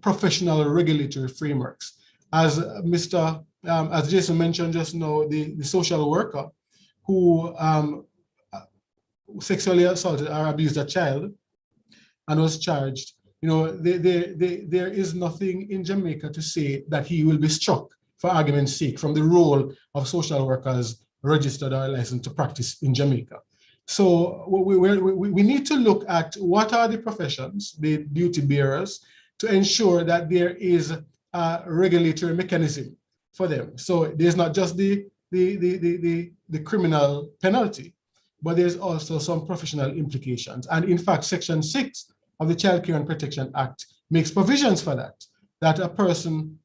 professional regulatory frameworks. As Jason mentioned just now, the social worker who sexually assaulted or abused a child and was charged, there is nothing in Jamaica to say that he will be struck, for argument's sake, from the role of social workers registered or licensed to practice in Jamaica. So we need to look at what are the professions, the duty bearers, to ensure that there is a regulatory mechanism for them. So there's not just the criminal penalty, but there's also some professional implications. And in fact, Section 6 of the Child Care and Protection Act makes provisions for that a person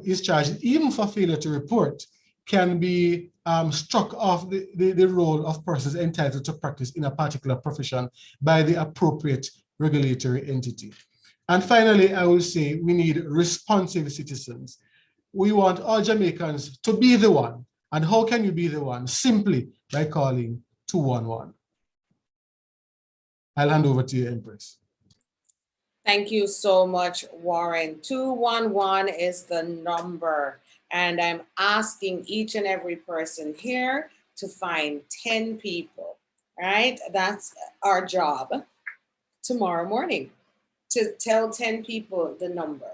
is charged, even for failure to report, can be struck off the role of persons entitled to practice in a particular profession by the appropriate regulatory entity. And finally, I will say we need responsive citizens. We want all Jamaicans to be the one. And how can you be the one? Simply by calling 211. I'll hand over to you, Empress. Thank you so much, Warren. 211 is the number. And I'm asking each and every person here to find 10 people, right? That's our job tomorrow morning, to tell 10 people the number,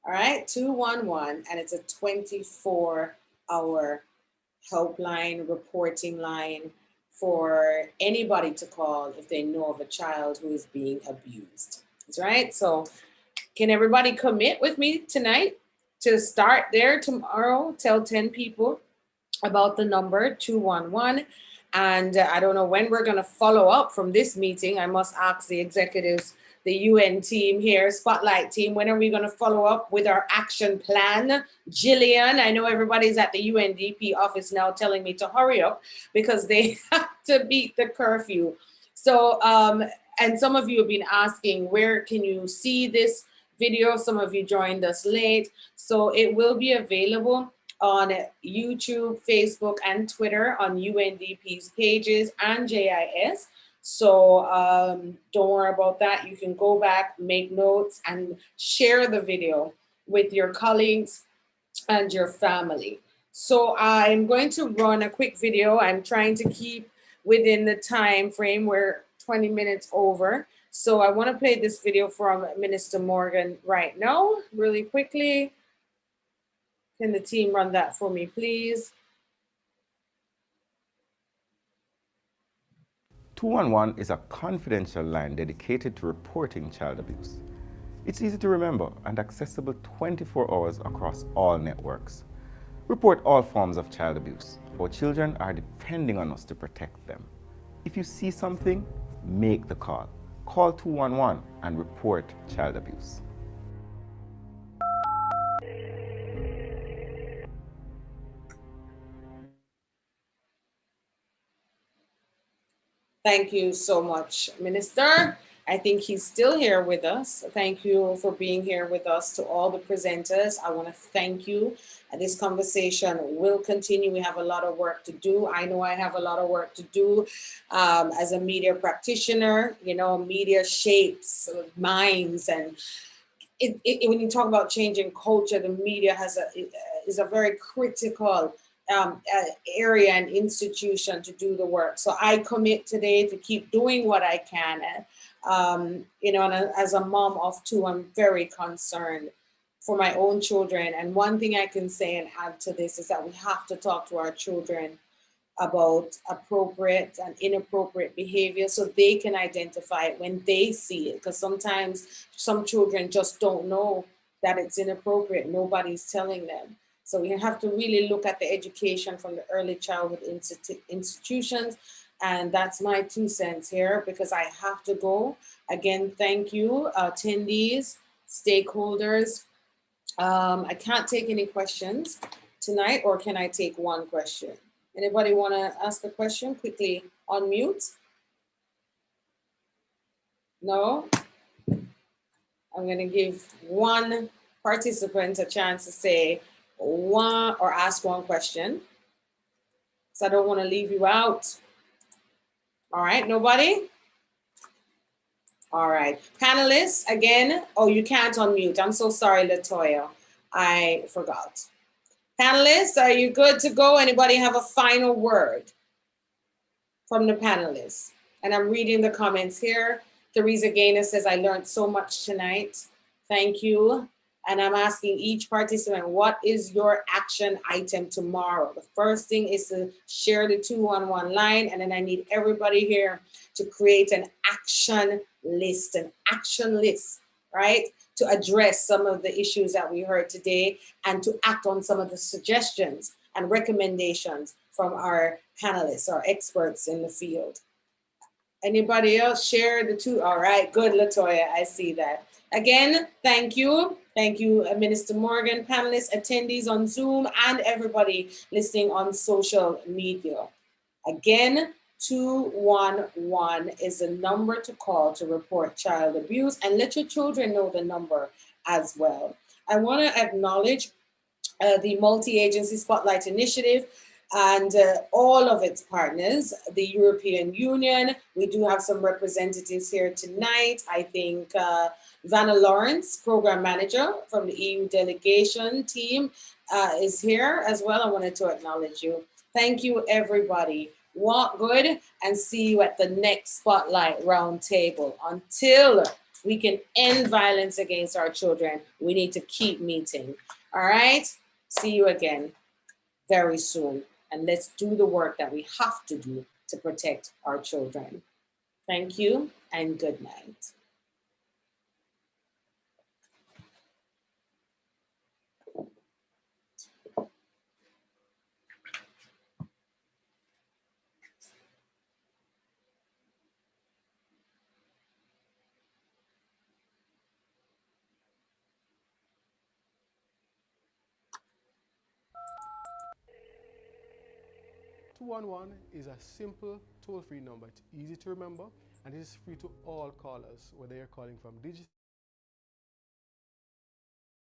all right? 211, and it's a 24-hour helpline, reporting line for anybody to call if they know of a child who is being abused. That's right. So can everybody commit with me tonight to start there tomorrow? Tell 10 people about the number 211. And I don't know when we're going to follow up from this meeting. I must ask the executives the UN team here, Spotlight team. When are we going to follow up with our action plan? Jillian, I know everybody's at the UNDP office now telling me to hurry up because they have to beat the curfew. So, and some of you have been asking, where can you see this video? Some of you joined us late. So it will be available on YouTube, Facebook, and Twitter on UNDP's pages and JIS. So don't worry about that. You can go back, make notes, and share the video with your colleagues and your family. So I'm going to run a quick video. I'm trying to keep within the time frame. We're 20 minutes over. So I want to play this video from Minister Morgan right now, really quickly. Can the team run that for me, please? 211 is a confidential line dedicated to reporting child abuse. It's easy to remember and accessible 24 hours across all networks. Report all forms of child abuse. Our children are depending on us to protect them. If you see something, make the call. Call 211 and report child abuse. Thank you so much, Minister. I think he's still here with us. Thank you for being here with us. To all the presenters, I want to thank you. This conversation will continue. We have a lot of work to do. I know I have a lot of work to do as a media practitioner. You know, media shapes minds, and when you talk about changing culture, the media is a very critical area and institution to do the work. So I commit today to keep doing what I can. You know, and as a mom of two, I'm very concerned for my own children. And one thing I can say and add to this is that we have to talk to our children about appropriate and inappropriate behavior so they can identify it when they see it. Because sometimes some children just don't know that it's inappropriate. Nobody's telling them. So we have to really look at the education from the early childhood institutions. And that's my 2 cents here because I have to go. Again, thank you, attendees, stakeholders. I can't take any questions tonight, or can I take one question? Anybody want to ask a question? Quickly unmute. No? I'm going to give one participant a chance to say one or ask one question. So I don't want to leave you out. All right, nobody? All right, panelists, again, oh, you can't unmute. I'm so sorry, Latoya. I forgot. Panelists, are you good to go? Anybody have a final word from the panelists? And I'm reading the comments here. Teresa Gaynor says, I learned so much tonight. Thank you. And I'm asking each participant, what is your action item tomorrow? The first thing is to share the 211 line, and then I need everybody here to create an action list, right? To address some of the issues that we heard today and to act on some of the suggestions and recommendations from our panelists, our experts in the field. Anybody else share the two? All right, good, Latoya, I see that. Again, thank you. Thank you, Minister Morgan, panelists, attendees on Zoom, and everybody listening on social media. Again, 211 is the number to call to report child abuse, and let your children know the number as well. I want to acknowledge the Multi-Agency Spotlight Initiative and all of its partners, the European Union. We do have some representatives here tonight. I think Vanna Lawrence, Program Manager from the EU delegation team, is here as well. I wanted to acknowledge you. Thank you, everybody. Walk good and see you at the next Spotlight Roundtable. Until we can end violence against our children, we need to keep meeting. All right? See you again very soon. And let's do the work that we have to do to protect our children. Thank you and good night. 211 is a simple toll-free number. It's easy to remember, and it is free to all callers, whether you're calling from digital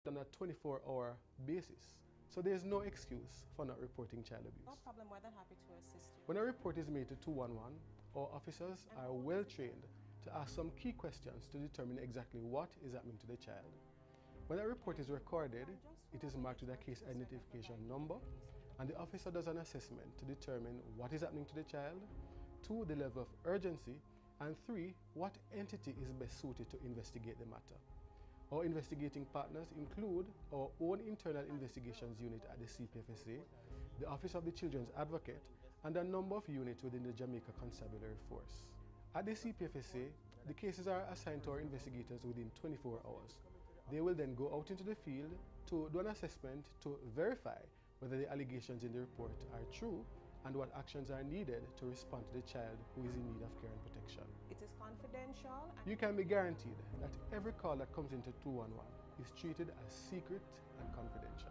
on a 24-hour basis. So there's no excuse for not reporting child abuse. No problem, more than happy to assist you. When a report is made to 211, our officers are well trained to ask some key questions to determine exactly what is happening to the child. When a report is recorded, it is marked with a case identification number, and the officer does an assessment to determine what is happening to the child, 2, the level of urgency, and 3, what entity is best suited to investigate the matter. Our investigating partners include our own internal investigations unit at the CPFSA, the Office of the Children's Advocate, and a number of units within the Jamaica Constabulary Force. At the CPFSA, the cases are assigned to our investigators within 24 hours. They will then go out into the field to do an assessment to verify whether the allegations in the report are true and what actions are needed to respond to the child who is in need of care and protection. It is confidential. You can be guaranteed that every call that comes into 211 is treated as secret and confidential.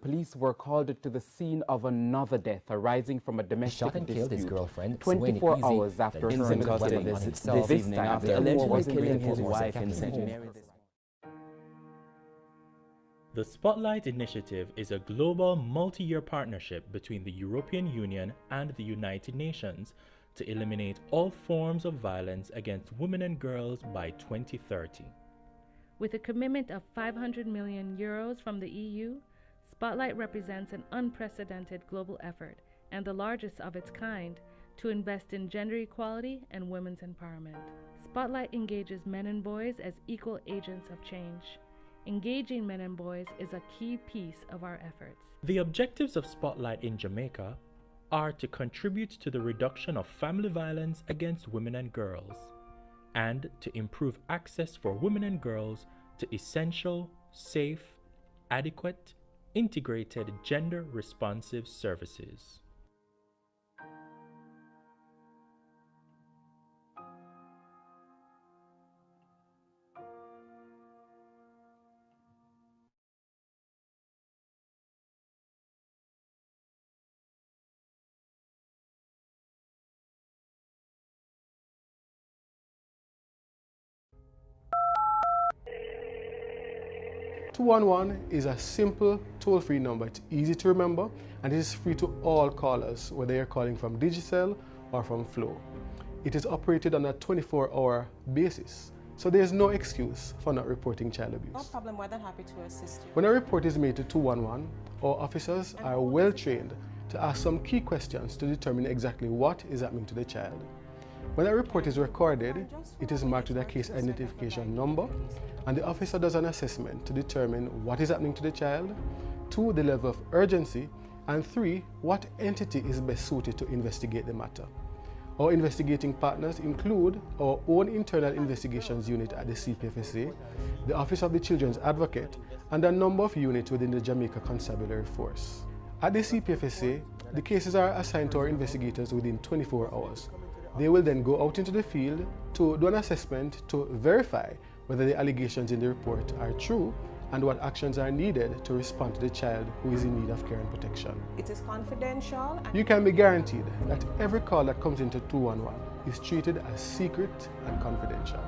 Police were called to the scene of another death arising from a domestic shot and dispute. killed his girlfriend 24 hours after her in custody this evening after allegedly killing his wife in St. Mary's. The Spotlight Initiative is a global multi-year partnership between the European Union and the United Nations to eliminate all forms of violence against women and girls by 2030. With a commitment of €500 million from the EU, Spotlight represents an unprecedented global effort and the largest of its kind to invest in gender equality and women's empowerment. Spotlight engages men and boys as equal agents of change. Engaging men and boys is a key piece of our efforts. The objectives of Spotlight in Jamaica are to contribute to the reduction of family violence against women and girls, and to improve access for women and girls to essential, safe, adequate, integrated gender-responsive services. .211 is a simple toll-free number. It's easy to remember, and it is free to all callers, whether you're calling from Digicel or from Flow. It is operated on a 24-hour basis, so there's no excuse for not reporting child abuse. No problem, more than happy to assist you. When a report is made to 211, our officers are well trained to ask some key questions to determine exactly what is happening to the child. When a report is recorded, it is marked with a case identification number, and the officer does an assessment to determine what is happening to the child, 2, the level of urgency, and 3, what entity is best suited to investigate the matter. Our investigating partners include our own internal investigations unit at the CPFSA, the Office of the Children's Advocate, and a number of units within the Jamaica Constabulary Force. At the CPFSA, the cases are assigned to our investigators within 24 hours. They will then go out into the field to do an assessment to verify whether the allegations in the report are true and what actions are needed to respond to the child who is in need of care and protection. It is confidential. You can be guaranteed that every call that comes into 211 is treated as secret and confidential.